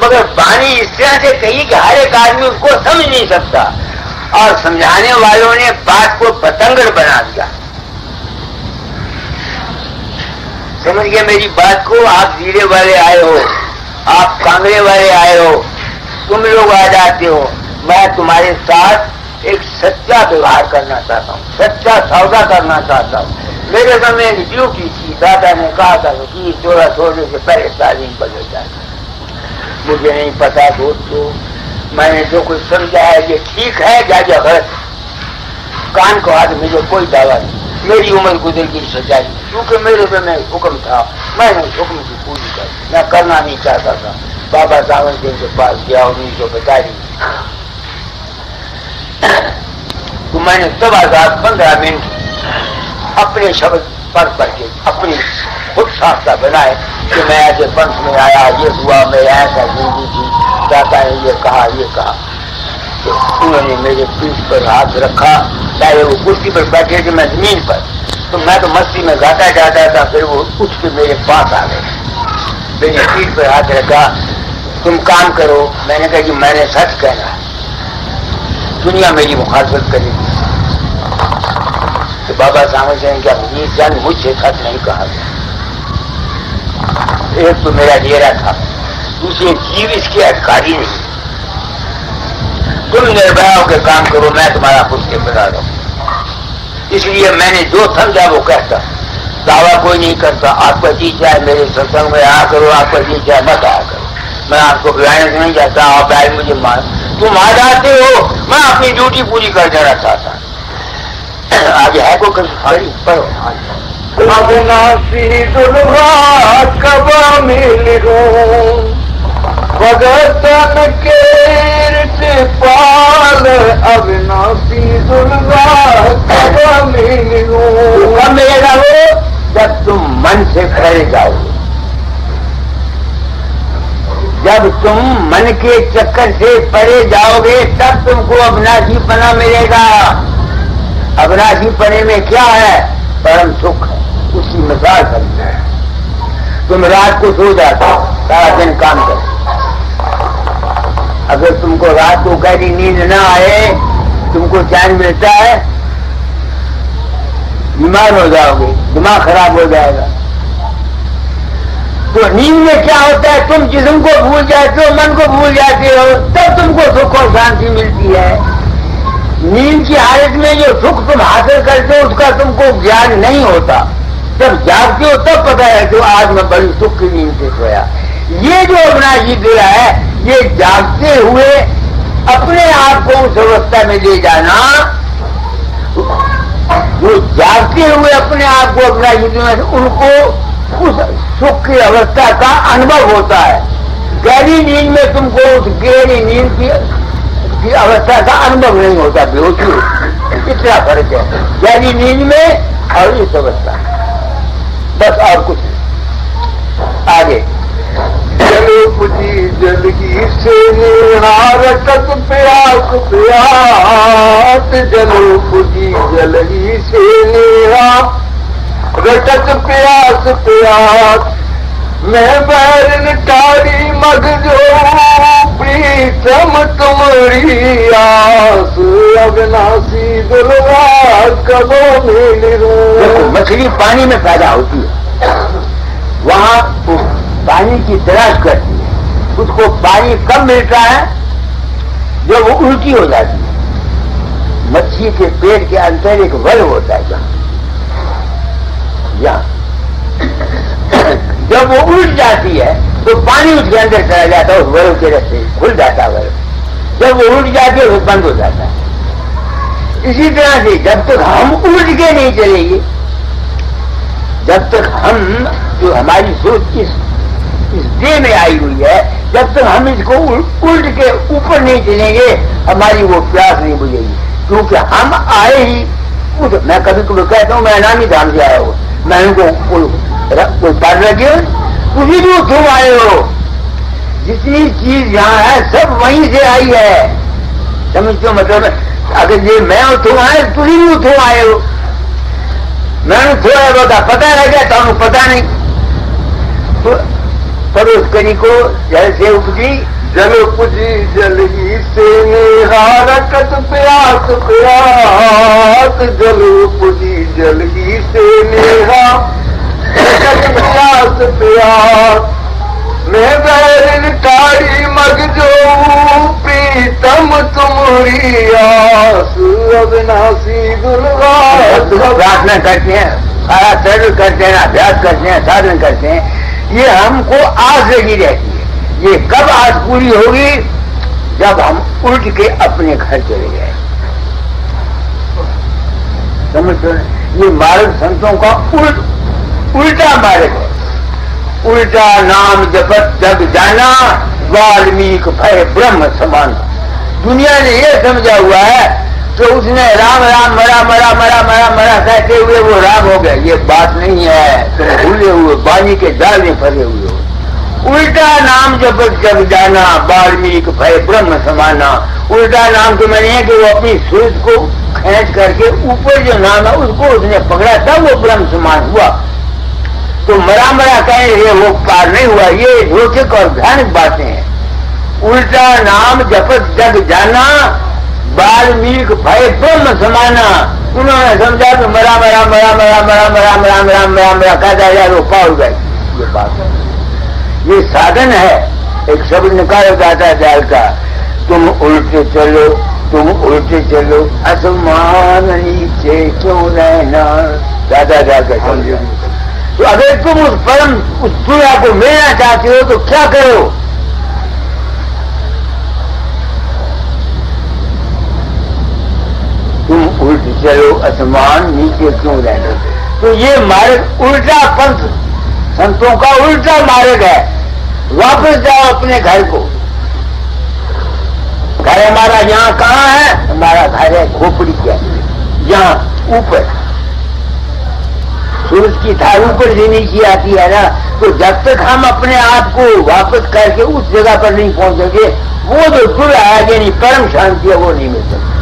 [SPEAKER 1] मगर वाणी इस तरह से कही कि हर एक आदमी उसको समझ नहीं सकता, और समझाने वालों ने बात को पतंगड़ बना दिया। समझ गए मेरी बात को? आप जीरे वाले आए हो, आप कांगड़े वाले आए हो, तुम लोग आ जाते हो। मैं तुम्हारे साथ एक सच्चा व्यवहार करना चाहता हूँ, सच्चा सौदा करना चाहता हूँ। मेरे समय एक ड्यूटी थी, दादा ने कहा था कि 14 छोड़ने से पहले तालीम बदल जाए। मुझे नहीं पता दोस्तों, मैंने जो कुछ समझा है ये ठीक है या गलत। कान को हाथ मुझे कोई दावा नहीं। मेरी उम्र गुजर की सच्चाई, क्योंकि मेरे समय हुक्म था, मैंने उस हुक्म की पूरी कर। मैं करना नहीं चाहता था। बाबा सावन सिंह के पास गया 1942, तो मैंने तब 15 मिनट अपने शब्द पढ़ के अपनी खुद साख्ता बनाए कि मैं ऐसे पंथ में आया, ये हुआ, मैं ऐसा जिंदगी थी, दादा ने ये कहा। तो उन्होंने मेरे पीठ पर हाथ रखा, चाहे वो कुर्सी पर बैठे थे, मैं जमीन पर, तो मैं तो मस्ती में गाता जाता था। फिर वो उठ के मेरे पास आ गए, मेरी पीठ पर हाथ रखा, तुम काम करो। मैंने कहा कि मैंने सच कहना है, दुनिया मेरी मुखालफत करेगी। तो बाबा सामने से क्या जान मुझसे सच नहीं कहा गया। एक तो मेरा डेरा था, दूसरे जीव इसके अधिकारी नहीं। तुम निर्भय होकर काम करो, मैं तुम्हारा पुष्टि बता रहा हूं। इसलिए मैंने जो समझा वो कहता, दावा कोई नहीं करता। आपका जी चाहे मेरे सत्संग में आ करो, आपका जी चाहे मत आया करो, मैं आपको बुलाने से नहीं जाता। आप आए मुझे मान, तुम आ जाते हो, मैं अपनी ड्यूटी पूरी कर देना चाहता। आगे है को पढ़ो।
[SPEAKER 2] अविनाशी दुर्गा कब मिलो, भगतन के पाल। अविनाशी दुर्गा कब मिलो,
[SPEAKER 1] कब मिलेगा वो? जब तुम मन से खड़े जाओगे, जब तुम मन के चक्कर से परे जाओगे, तब तुमको अविनाशीपना मिलेगा। अविनाशीपने में क्या है? परम सुख है। उसकी मिसाल समझना है। तुम रात को सो जाते हो, सारा दिन काम करो, अगर तुमको रात को गहरी नींद ना आए, तुमको चैन मिलता है? बीमार हो जाओगे, दिमाग खराब हो जाएगा। तो नींद में क्या होता है? तुम जिस्म को भूल जाते हो, मन को भूल जाते हो, तब तुमको सुख और शांति मिलती है। नींद की हालत में जो सुख तुम हासिल करते हो, उसका तुमको ज्ञान नहीं होता। जब जागते हो तब पता है कि आज मैं बड़ी सुख की नींद से सोया। ये जो अविनाशी दिया है, ये जागते हुए अपने आप को उस अवस्था में ले जाना, जो जागते हुए अपने आप को अविनाशी में, उनको उस सुख की अवस्था का अनुभव होता है। गहरी नींद में तुमको उस गहरी नींद की अवस्था का अनुभव नहीं होता, बेहोशी। इतना फर्क है गहरी नींद में और इस अवस्था, बस और कुछ नहीं। आगे
[SPEAKER 2] जल पुजी जल की से रटत प्यास प्यास, जल पुजी जल ही से रटत प्यास प्यास। मैं बैरन टारी मग जो प्रीतम तुम्हारी आस अविनाशी दुल्हा कबो मिलूं।
[SPEAKER 1] देखो मछली पानी में पैदा होती है, वहां वो पानी की तलाश करती है, उसको पानी कब मिलता है जब वो उल्टी हो जाती है। मच्छी के पेट के अंदर एक वल होता है जहाँ जब वो उल्ट जाती है तो पानी उसके अंदर चला जाता है, उस वल के रास्ते खुल जाता है वल। जब वो उल्ट जाती है वो बंद हो जाता है। इसी तरह से जब तक हम उल्ट के नहीं चलेंगे, जब तक हम जो हमारी सोच इस देह में आई हुई है, जब तक हम इसको उल्ट के ऊपर नहीं चलेंगे हमारी वो प्यास नहीं बुझेगी। क्योंकि हम आए ही मैं कभी कभी कहता हूँ मैं नामी धाम से आया हूँ, मैं उनको कोई पार लगे उसी को क्यों आए हो। जितनी चीज यहाँ है सब वहीं से आई है, समझते हो मतलब। अगर ये मैं और तुम आए तुम भी उठो आए हो, मैंने थोड़ा बहुत पता रह गया तो पता नहीं। तो पर उस करी को जल से उपजी
[SPEAKER 2] जल पुजी जल ही से निहारकत प्यास प्यास, जल पुजी जल ही से निहारकत प्यास प्यास। मैं बैरन टारी मग जो प्रीतम तुम्हारी आस अविनाशी दुल्हा।
[SPEAKER 1] प्रार्थना करते हैं, सारा चरण करते हैं, अभ्यास करते हैं, साधन करते हैं, ये हमको आस लगी रहती है। ये कब आस पूरी होगी जब हम उल्ट के अपने घर चले जाए। समझते हैं ये मार्ग संतों का उल्टा मार्ग है। उल्टा नाम जपत जग जाना वाल्मीकि भय ब्रह्म समान। दुनिया ने ये समझा हुआ है तो उसने राम राम मरा मरा मरा मरा मरा कहते हुए वो राम हो गया। ये बात नहीं है, तुम भूले हुए बानी के जाल में फंसे हुए हो। उल्टा नाम जपत जग जाना वाल्मीकि भय ब्रह्म समाना। उल्टा नाम के मैंने है कि वो अपनी सोच को खींच करके ऊपर जो नाम है उसको उसने पकड़ा तब वो ब्रह्म समान हुआ। तो मरा मरा कहें वो पार नहीं हुआ, ये रोचक और भयानक बातें हैं। उल्टा नाम जपत जग जाना वाल्मीकि भय ब्रह्म समाना। उन्होंने समझा तो मरा मरा मरा मरा मरा मरा मरा मरा मरा मरा कहता यार वो पार गए। ये बात है, ये साधन है। एक शब्द निकाला जाता है दयाल का, तुम उल्टे चलो तुम उल्टे चलो आसमान नीचे क्यों रहना। दादा जाकर समझो। तो अगर तुम उस परम उस दुनिया को मिलना चाहते हो तो क्या करो। तुम उल्ट चलो आसमान नीचे क्यों रहना। तो ये मार्ग उल्टा पंथ संतों का उल्टा मार्ग है। वापस जाओ अपने घर को। घर हमारा यहाँ कहाँ है, हमारा घर है खोपड़ी के यहाँ ऊपर। सूरज की धार ऊपर से नीचे आती है ना, तो जब तक हम अपने आप को वापस करके उस जगह पर नहीं पहुंचेंगे वो जो जुड़ आगे नहीं परम शांति है वो नहीं मिल सकती।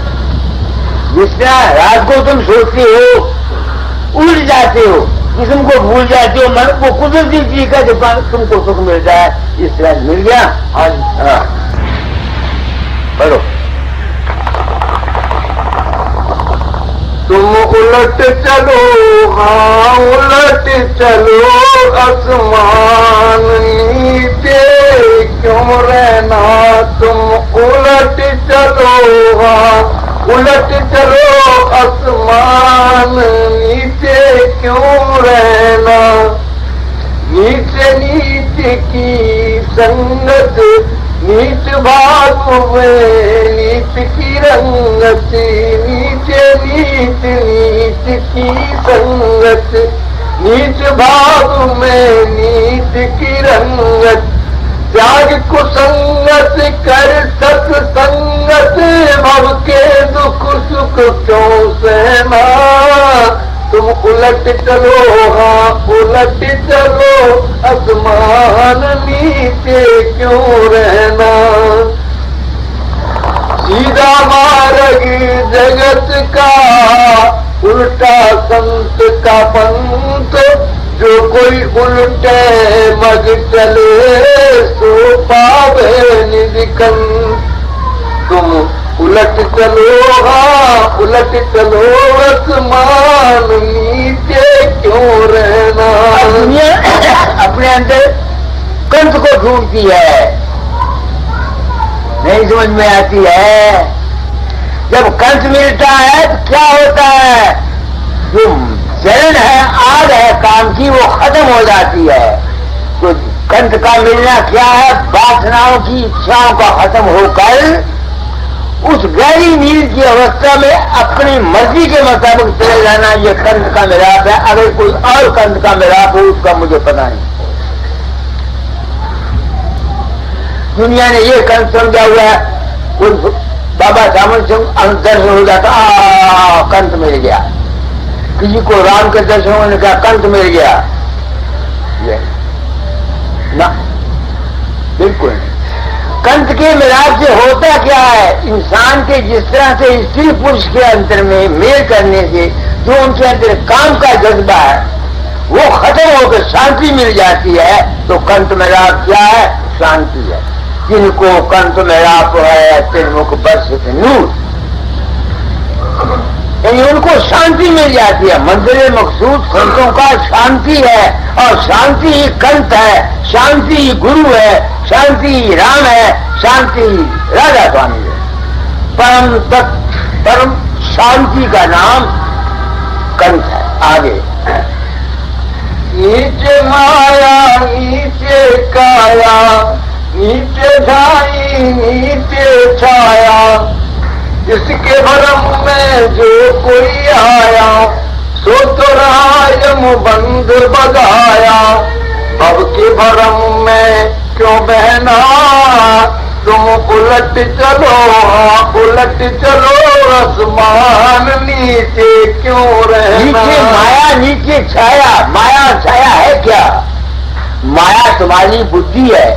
[SPEAKER 1] जिस तरह रात को तुम सोचते हो उल्ट जाते हो, किस्म को भूल जाते हो, मन को कुदरती चीज का जब तुमको सुख मिलता है। इस तरह मिल गया। हाँ पढ़ो।
[SPEAKER 2] तुम उलट चलो हाँ उलट चलो आसमान नीचे क्यों रहना। तुम उलट चलो हाँ उलट चलो आसमान नीचे क्यों रहना। नीचे नीचे की संगत नीच भाग में नीच की रंगत। नीचे नीच नीच की संगत नीच भाग में नीच की रंगत। त्याग कुसंगत कर सत्संगत भव के दुख सुख क्यों सहना। तुम उलट चलो हाँ उलट चलो आसमान नीचे क्यों रहना। सीधा मार्ग जगत का उल्टा संत का पंथ जो जो कोई उल्टे मग चले सो पावे निधिकन। तुम उलट चलो, हाँ उलट चलो, आसमान नीचे क्यों रहना।
[SPEAKER 1] दुनिया अपने अंदर कंठ को ढूंढती है, नहीं समझ में आती है। जब कंठ मिलता है तो क्या होता है, जो जलन है, आग है काम की, वो खत्म हो जाती है। तो कंठ का मिलना क्या है, वासनाओं की इच्छाओं का खत्म होकर उस गहरी नींद की अवस्था में अपनी मर्जी के मुताबिक चले जाना, ये कंठ का मिलाप है। अगर कोई और कंठ का मिलाप हो उसका मुझे पता नहीं। दुनिया ने ये कंठ समझा हुआ है, कोई बाबा सामन से दर्शन हो जाता, कंठ मिल गया। किसी को राम के दर्शन होने का कंठ मिल गया, ये ना, बिल्कुल नहीं। कंठ के मिलाप से होता क्या है, इंसान के जिस तरह से स्त्री पुरुष के अंतर में मेल करने से जो उनके अंदर काम का जज्बा है वो खत्म होकर शांति मिल जाती है। तो कंठ मिलाप क्या है, शांति है। जिनको कंठ मिलाप है तिनमुख बरसित नूर, यानी उनको शांति मिल जाती है। मंजिल मकसूद संतों का शांति है, और शांति ही कंठ है, शांति ही गुरु है, शांति ही राम है, शांति ही राधा स्वामी है। परम शांति का नाम कंठ है। आगे नीचे माया नीचे काया, नीचे ढाई नीचे छाया, इसके भरम में जो कोई आया सो तो रायम बंद बगाया। अब के भरम में क्यों बहना, तुम उलट चलो, उलट चलो, आसमान नीचे क्यों रहना। नीचे माया नीचे छाया, माया छाया है क्या, माया तुम्हारी बुद्धि है,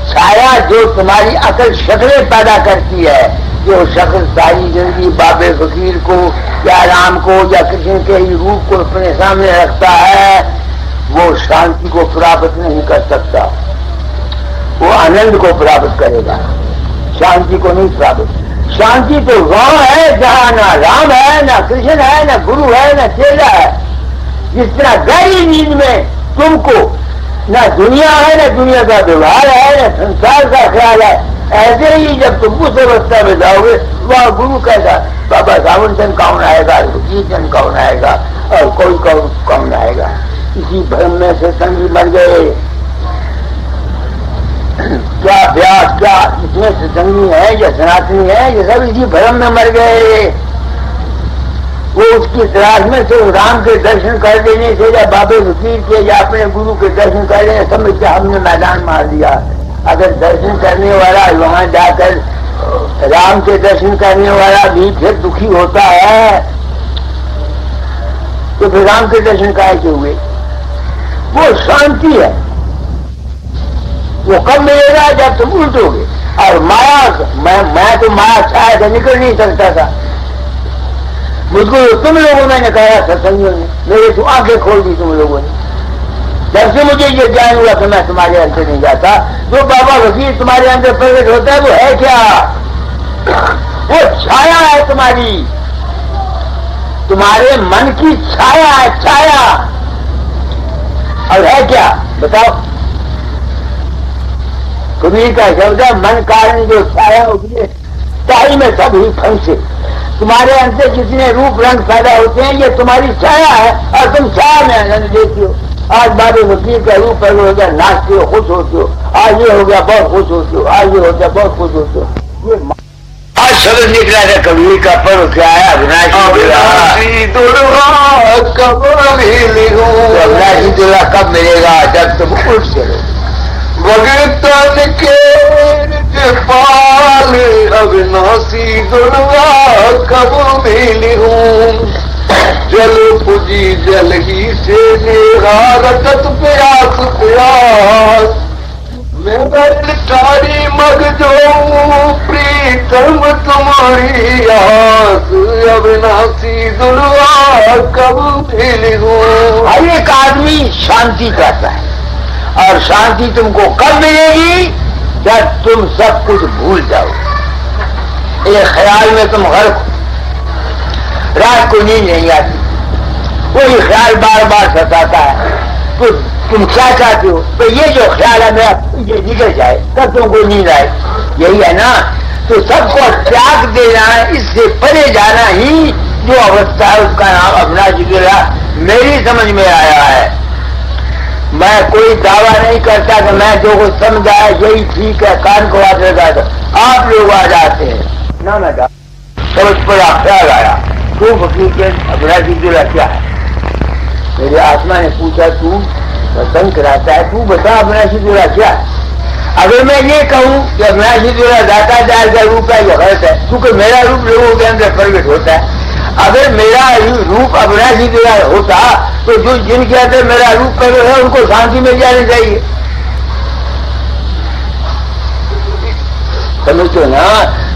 [SPEAKER 1] छाया जो तुम्हारी अकल शक्लें पैदा करती है। जो शक्ल सारी जिंदगी बाबे फकीर को या राम को या कृष्ण के ही रूप को अपने सामने रखता है, वो शांति को प्राप्त नहीं कर सकता, वो आनंद को प्राप्त करेगा, शांति को नहीं प्राप्त। शांति तो वहां है जहां ना राम है, ना कृष्ण है, ना गुरु है, ना चेला है। जिस तरह गहरी नींद में तुमको ना दुनिया है, ना दुनिया का व्यवहार है, ना संसार का ख्याल है, ऐसे ही जब तुम उस अवस्था में जाओगे वह गुरु कैसा, बाबा सावन चंद कौन आएगा, चंद कौन आएगा, और कोई कौन आएगा। इसी भ्रम में से संगी मर गए। क्या व्यास, क्या इसमें सत्संगी है या सनातनी है, ये सब इसी भ्रम में मर गए। वो उसकी तलाश में से राम के दर्शन कर देने से या बाबे फकीर के या अपने गुरु के दर्शन कर लेने समझ के हमने मैदान मार दिया। अगर दर्शन करने वाला वहां जाकर राम के दर्शन करने वाला भी फिर दुखी होता है तो फिर राम के दर्शन काहे के हुए। वो शांति है, वो कब मिलेगा जब तुम उल्टोगे। और माया, मैं तो माया छाया से निकल नहीं सकता था। मुझको तुम लोगों ने कहा सत्संगियों ने, मेरे तो आंखें खोल दी तुम लोगों ने। जब से मुझे ये ज्ञान हुआ कि मैं तुम्हारे अंदर नहीं जाता, जो बाबा वकील तुम्हारे अंदर प्रकट होता है वो है क्या, वो छाया है तुम्हारी, तुम्हारे मन की छाया है, छाया। और है क्या बताओ। कबीर का शब्द है, मन कारण जो छाया उगले ताई में सब ही फंसे। तुम्हारे अंदर जितने रूप रंग पैदा होते हैं ये तुम्हारी छाया है, और तुम छाया में आनंद लेती हो। आज बाबे वकील का रूप पैदा हो गया, नाचते हो, खुश होते हो। आज ये हो गया, बहुत खुश होते हो। आज ये हो गया, बहुत खुश होते हो। ये आज शब्द निकला था कबीर का, पर्व क्या है, अविनाशी दुल्हा कब मिलेगा। अविनाशी दुल्हा कब मिलेगा, जब तुम उठ चलो।
[SPEAKER 2] भगतन के पाल अविनाशी दुल्हा कब मिली हूँ। जल पुजी जल ही से मेरा रटत प्यास प्यास, ठारी मग जो प्रीतम तुम्हारी आस अविनाशी दुर्वा कब मिलू।
[SPEAKER 1] एक आदमी शांति चाहता है, और शांति तुमको कब मिलेगी? जब तुम सब कुछ भूल जाओ। एक ख्याल में तुम गर्क हो, रात को नींद नहीं आती, वही ख्याल बार बार सताता है, तो तुम क्या चाहते हो? तो ये जो ख्याल है मेरा ये निकल जाए तब तुमको नींद आए, यही है ना? तो सबको त्याग देना, इससे परे जाना ही जो अवस्था है उसका नाम अविनाशी दुर्गा मेरी समझ में आया है। मैं कोई दावा नहीं करता कि मैं जो कुछ समझा है यही ठीक है, कान को हाथ लगा दो। आप लोग आ जाते हैं ना ना समझ पड़ा, ख्याल आया तू फकीर के अविनाशी दुर्गा क्या है? मेरे आत्मा ने पूछा तू सत्संग कराता है, तू बता अविनाशी दुर्गा क्या है? अगर मैं ये कहूं कि अविनाशी दुर्गा दाता दार का रूप है, यह गलत है, क्योंकि मेरा रूप लोगों के अंदर प्रकट होता है। अगर मेरा रूप अविनाशी दुर्गा होता तो जो जिनके अंदर मेरा रूप प्रकट है उनको शांति मिल जानी चाहिए। समझो ना,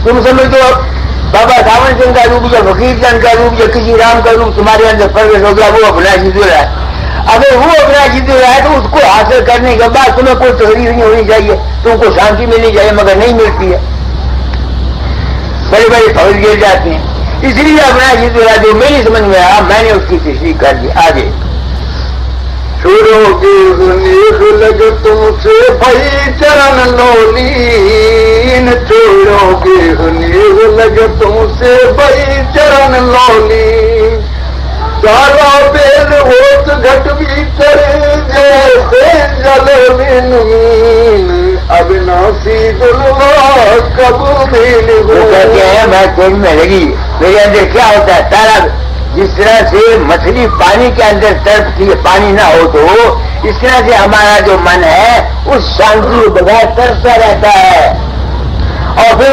[SPEAKER 1] तुम समझो बाबा सावन सिंह का रूप या फकीर चंद का रूप या किसी राम का रूप तुम्हारे अंदर प्रकट हो गया, वो अविनाशी दुर्गा है। अगर वो अविनाशी दुर्गा है तो उसको हासिल करने के बाद तुम्हें कोई तकलीफ नहीं होनी चाहिए, तुमको शांति मिलनी चाहिए, मगर नहीं मिलती है, बड़े बड़े फौज गिर जाते हैं। इसलिए अविनाशी दुर्गा जो मेरी समझ में आया मैंने उसकी तस्वीर कर दी। आगे
[SPEAKER 2] छोड़ोगे लग तुमसे भाई चरण लोलीन, छोड़ोगे लग तुमसे भाई चरण लोलीन, सारा बेल होत घट भीतर जैसे जल बिन अविनाशी दुर्गा कब मिलू।
[SPEAKER 1] वो कहते हैं मैं खोज में लगी, मेरे अंदर क्या होता है? तारा जिस तरह से मछली पानी के अंदर तड़पती है, पानी ना हो तो इस तरह से हमारा जो मन है उस शांति के बगैर तड़पता रहता है। और फिर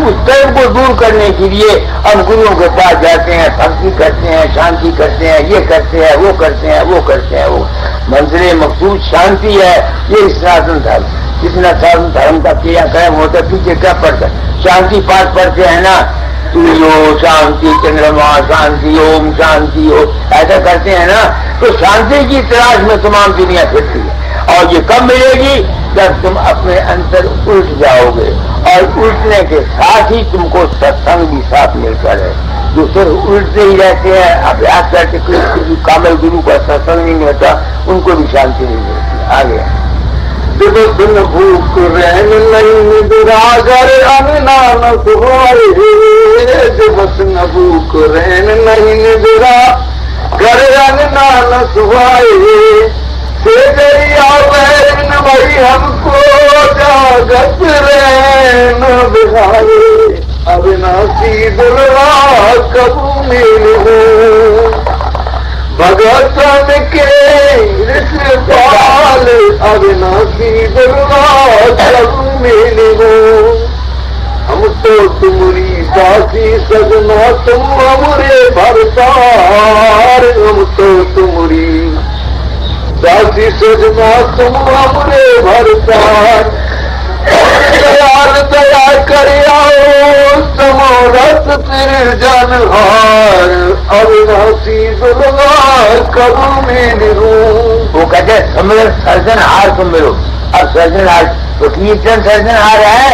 [SPEAKER 1] उस तड़प को दूर करने के लिए हम गुरुओं के पास जाते हैं, भक्ति करते हैं, शांति करते हैं, ये करते हैं, वो करते हैं, वो करते हैं। वो मंजिल मकसूद शांति है, ये सनातन धर्म। जितना सनातन धर्म का क्रियाक्रम होता है पीछे क्या पड़ता है? शांति पाठ पढ़ते हैं ना, सूर्यो शांति, चंद्रमा शांति, ओम शांति हो, ऐसा करते हैं ना। तो शांति की तलाश में तमाम दुनिया फिरती है, और ये कब मिलेगी? जब तुम अपने अंदर उल्ट जाओगे, और उल्टने के साथ ही तुमको सत्संग भी साथ मिलकर है। जो सिर्फ उल्टते ही रहते हैं, अभ्यास करके किसी कामल गुरु का सत्संग नहीं मिलता, उनको भी शांति नहीं मिलती। आगे
[SPEAKER 2] दिवस न भूख रहन नहीं दुरागर अन्ना न सुहाए, दिवस न भूख रहन नहीं दुरागर अन्ना न सुहाए, से दरिया बहन भाई हमको जागत रहन बिहारे, अविनाशी दुर्गा कब मिलू। भगतन के ऋषपाल अविनाशी दुर्गा कब मिलू। हम तो तुम्हारी दासी सजना तुम हमरे भरतार, हम तो तुम्हारी दासी सजना तुम हमरे भरतार, दयाल दया कर आओ समोरथ तिर जनहार, अविनाशी दुर्गा कब मिलू।
[SPEAKER 1] वो कहते हैं समर्थ सर्जनहार तुम मिलो। अब सर्जनहार तो कीर्तन सर्जनहार है,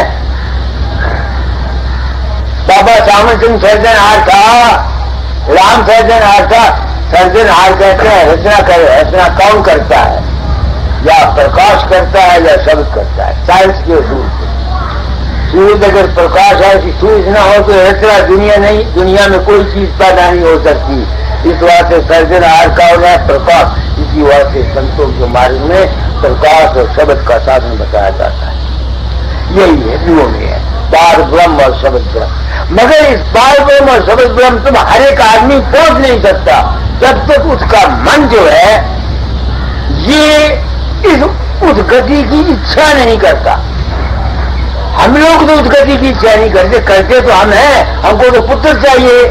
[SPEAKER 1] बाबा सावन सिंह सर्जनहार था, राम सर्जनहार था। सर्जनहार कहते हैं रचना कौन करता है? या प्रकाश करता है या शब्द करता है, साइंस के उसूल से। सूर्य अगर प्रकाश है कि सूर्य न हो तो रचना दुनिया नहीं, दुनिया में कोई चीज पैदा नहीं हो सकती। इस वास्ते सर्जनहार का होना है प्रकाश। इसी वास्ते संतों के मार्ग में प्रकाश और शब्द का साधन बताया जाता है। यही है युगों में है पार ब्रह्म और शब्द ब्रह्म। मगर इस पार ब्रह्म और शब्द ब्रह्म तुम हर एक आदमी पहुंच नहीं सकता जब तक उसका मन जो है ये उस गति की इच्छा नहीं करता। हम लोग तो उस गति की इच्छा नहीं करते, करते तो हम हैं। हमको तो पुत्र चाहिए,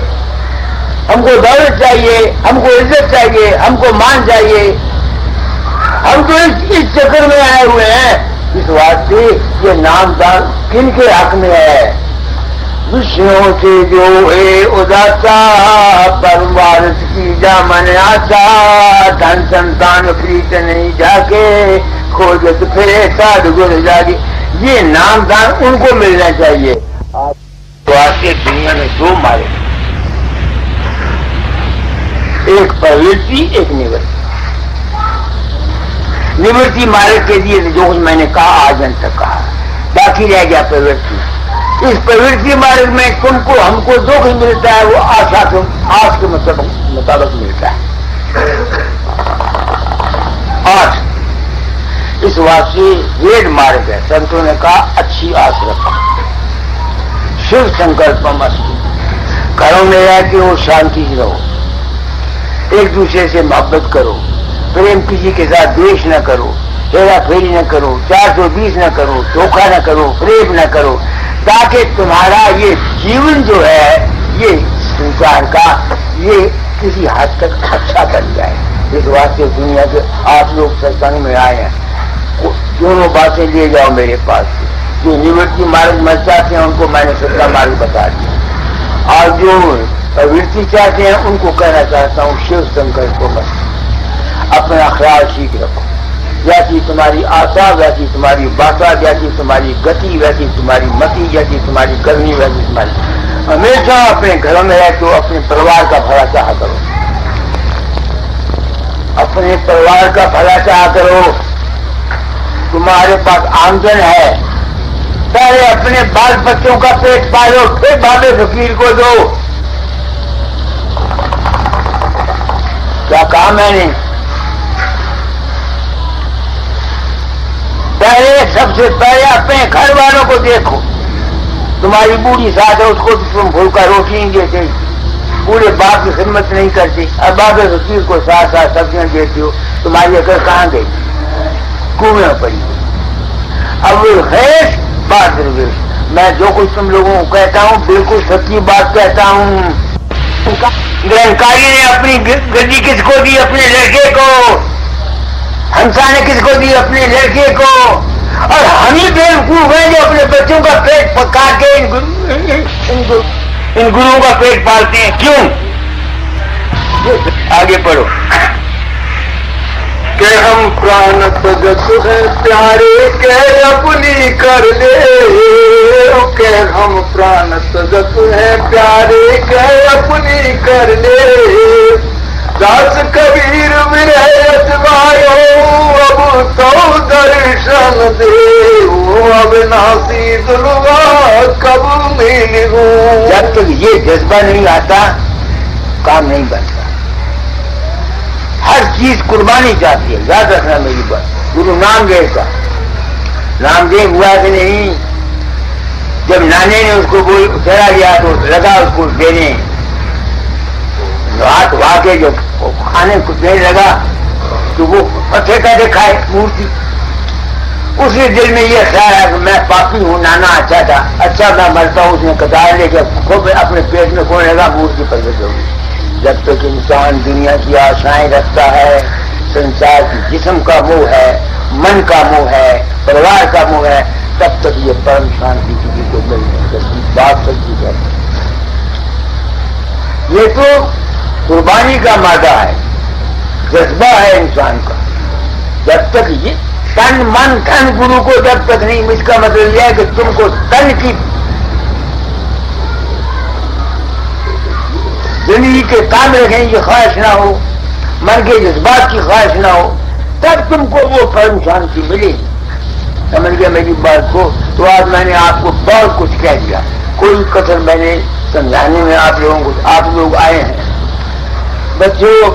[SPEAKER 1] हमको दौलत चाहिए, हमको इज्जत चाहिए, हमको मान चाहिए। हम तो इस चक्कर में आए हुए हैं। इस वास्ते ये नामदान किनके हक में है? विषयों से जो है उदासा, परवारस की जा मन आशा, धन संतान प्रीत नहीं जाके, खोजत फिरे साधु गुण जागे। ये नामदान उनको मिलना चाहिए। वास्ते दुनिया में दो मार्ग, एक प्रवृत्ति, एक निवृत्ति। निवृत्ति मार्ग के लिए जो कुछ मैंने कहा आज तक कहा, बाकी रह गया प्रवृत्ति। इस प्रवृत्ति मार्ग में तुमको हमको जो कुछ मिलता है वो आशा के आस के मुताबिक मिलता है। आठ इस वास्ते वेद मार्ग है। संतों ने कहा अच्छी आस रखो, शिव संकल्पम अस्तु, घरों में रह के वो शांति से रहो, एक दूसरे से मोहब्बत करो, प्रेम किसी के साथ द्वेष न करो, हेरा फेरी न करो, 420 न करो, धोखा न करो, प्रेम न करो, ताकि तुम्हारा ये जीवन जो है ये संसार का ये किसी हद तक अच्छा बन जाए। इस वास्ते दुनिया के आप लोग सत्संग में आए हैं, दोनों बातें ले जाओ मेरे पास से। जो निवृत्ति मार्ग में चाहते हैं उनको मैंने सत्ता मार्ग बता दिया, और जो प्रवृत्ति चाहते हैं उनको कहना चाहता हूँ शिव संकल्प को मत। अपना ख्याल ठीक रखो, जैसी तुम्हारी आशा वैसी तुम्हारी बाता, जैसी तुम्हारी गति वैसी तुम्हारी मति, जैसी तुम्हारी करनी वैसी तुम्हारी। हमेशा अपने घरों में रह तो अपने परिवार का भला चाह करो, अपने परिवार का भला चाह करो। तुम्हारे पास आमदन है, पहले अपने बाल बच्चों का पेट पालो, फिर बाबे फकीर को दो। क्या कहा मैंने? पहले सबसे पहले अपने घर वालों को देखो। तुम्हारी बूढ़ी साथ है, उसको तुम भूलकर रोटी नहीं देते, पूरे बाप की खिदमत नहीं करते, और बाबे फकीर को साथ साथ सब्जियां देती हो। तुम्हारी अकल कहाँ गई? कुएं में पड़ी। अब खैर बात निर्वेश, मैं जो कुछ तुम लोगों को कहता हूँ बिल्कुल सच्ची बात कहता हूँ। ग्रहणकारी ने अपनी गद्दी किसको दी? अपने लड़के को। हंसा ने किसको दी? अपने लड़के को। और हम ही बेवकूफ हैं जो अपने बच्चों का पेट पका के इन गुरुओं का पेट पालते हैं। क्यों? आगे पढ़ो।
[SPEAKER 2] के हम प्राण तजत है प्यारे के अपनी कर ले, के हम प्राण तजत है प्यारे के अपनी कर ले। दास कबीर विरहत वायो अब तो दर्शन दे, अविनाशी दुर्गा कब मिलूं।
[SPEAKER 1] जब तक ये जज्बा नहीं आता काम नहीं बनता। हर चीज कुर्बानी चाहती है, याद रखना मेरी बात। गुरु नामदेव का नामदेव हुआ कि नहीं, जब नाने ने उसको चला लिया तो लगा उसको देने, हाथ वाके जो खाने को देने लगा तो वो पत्थर का दिखाए मूर्ति। उसी दिल में ये ख्याल है कि मैं पापी हूँ, नाना अच्छा था, अच्छा मैं मरता हूँ। उसने कतार लेकर खूब अपने पेट में खोने लगा, मूर्ति प्रकट होगी। जब तक इंसान दुनिया की आशाएं रखता है, संसार की जिस्म का मोह है, मन का मोह है, परिवार का मोह है, तब तक ये परम शांति किसी को मिल नहीं सकती। बात सच्ची है। ये तो कुर्बानी का मादा है, जज्बा है इंसान का। जब तक ये तन मन धन गुरु को जब तक नहीं, इसका मतलब यह है कि तुमको तन की जिंदगी के काम रखने की ख्वाहिश ना हो, मन के जज्बात की ख्वाहिश ना हो, तब तुमको वो परम शांति मिलेगी। समझ गया मेरी बात को? तो आज मैंने आपको बहुत कुछ कह दिया, कोई कथन मैंने समझाने में आप लोगों को, आप लोग आए हैं। बच्चों,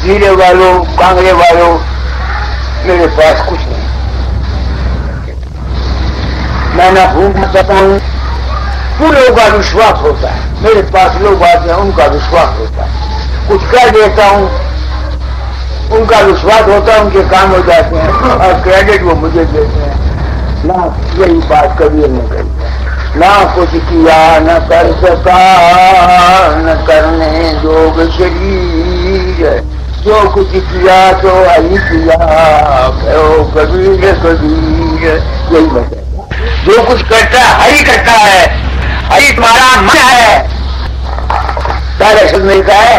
[SPEAKER 1] जीरे वालों, कांगड़े वालों, मेरे पास कुछ नहीं, मैं ना भूख सकता हूँ। तुम लोगों का विश्वास होता है, मेरे पास लोग आते हैं उनका विश्वास होता है, कुछ कह देता हूँ उनका विश्वास होता है, उनके काम हो जाते हैं और क्रेडिट वो मुझे देते हैं। ना यही बात कभी नहीं कही, ना कुछ किया न कर सका, न करने जोग शरीर, जो कुछ किया तो आई किया, कबीर कबीर। यही बचे। जो कुछ करता है हरि करता है, हरि तुम्हारा मन है। सारे शब्द मिलता है,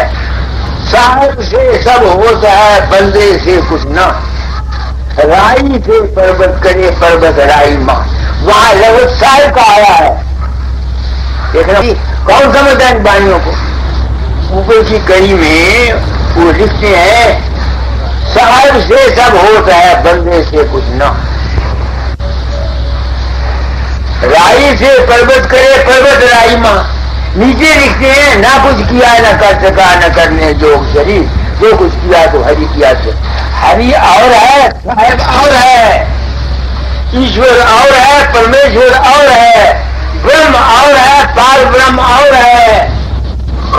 [SPEAKER 1] साहब से सब होता है, बंदे से कुछ न। राई से पर्वत करे पर्वत राई माँ, वहां लगभग साहब का आया है। देखना कौन समझता है इन वाणियों को। ऊपर की कड़ी में वो लिखते हैं, साहब से सब होता है, बंदे से कुछ न। राई से पर्वत करे पर्वत राई माँ, नीचे लिखते हैं, ना कुछ किया न कर सका न करने जोग शरीर, जो कुछ किया तो हरि किया। तो हरि और है, साहब और है, ईश्वर और है, परमेश्वर और है, ब्रह्म और है, पार ब्रह्म और है।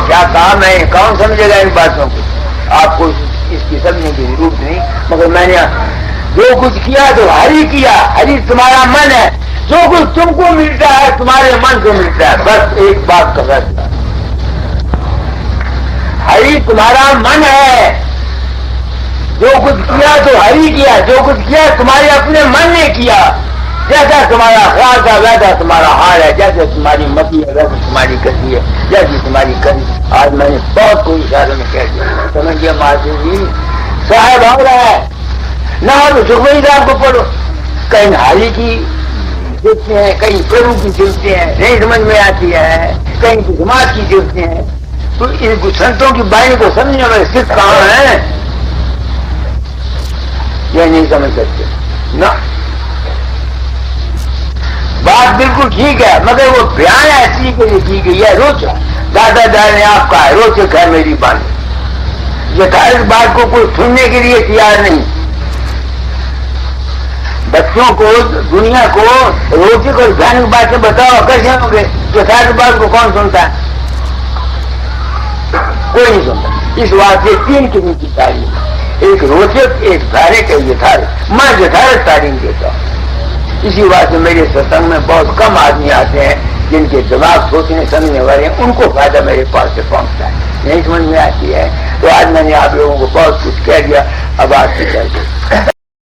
[SPEAKER 1] क्या काम है, कौन समझेगा इन बातों को। आपको इसकी समझने की जरूरत नहीं, मगर मैंने जो कुछ किया तो हरि किया। हरि तुम्हारा मन है, जो कुछ तुमको मिलता है तुम्हारे मन को मिलता है। बस एक बात का फैसला, हरि तुम्हारा मन है। जो कुछ किया तो हरि किया, जो कुछ किया तुम्हारे अपने मन ने किया। जैसा तुम्हारा ख्याल था वैसा तुम्हारा हाल है, जैसे तुम्हारी मति है वैसे तुम्हारी गति है, जैसी तुम्हारी करी। आज मैंने बहुत कोई इशारों में कह दिया, समझ गया महादेव जी। साहब हो रहा है ना, तो सुखमई साहब को पढ़ो, कहीं हरि की देखते हैं, कहीं प्रभु की देखते हैं, नहीं समझ में आती है, कहीं समाज की देखते हैं। तो इन संतों की वाणी को समझने वाले सिर्फ कहाँ है, यह नहीं समझ सकते ना। बात बिल्कुल ठीक है, मगर वो बयान ऐसी के लिए की गई है रोचक। दादा ने आपका है रोचक है मेरी वाणी। यथार्थ बात को कोई सुनने के लिए तैयार नहीं। बच्चों को, दुनिया को रोचक और भयानक बातें बताओ, कैसे होंगे। यथार्थ बात को कौन सुनता है, कोई नहीं सुनता। इस वास्ते तीन किस्म की तालीम, एक रोचक, एक भयानक, एक यथार्थ। मैं यथार्थ तालीम देता हूँ। इसी वास्ते मेरे सत्संग में बहुत कम आदमी आते हैं जिनके दिमाग सोचने समझने वाले हैं, उनको फायदा मेरे पास से पहुंचता है, नहीं समझ में आती है। तो आज मैंने आप लोगों को बहुत कुछ कह दिया, अब आज से चल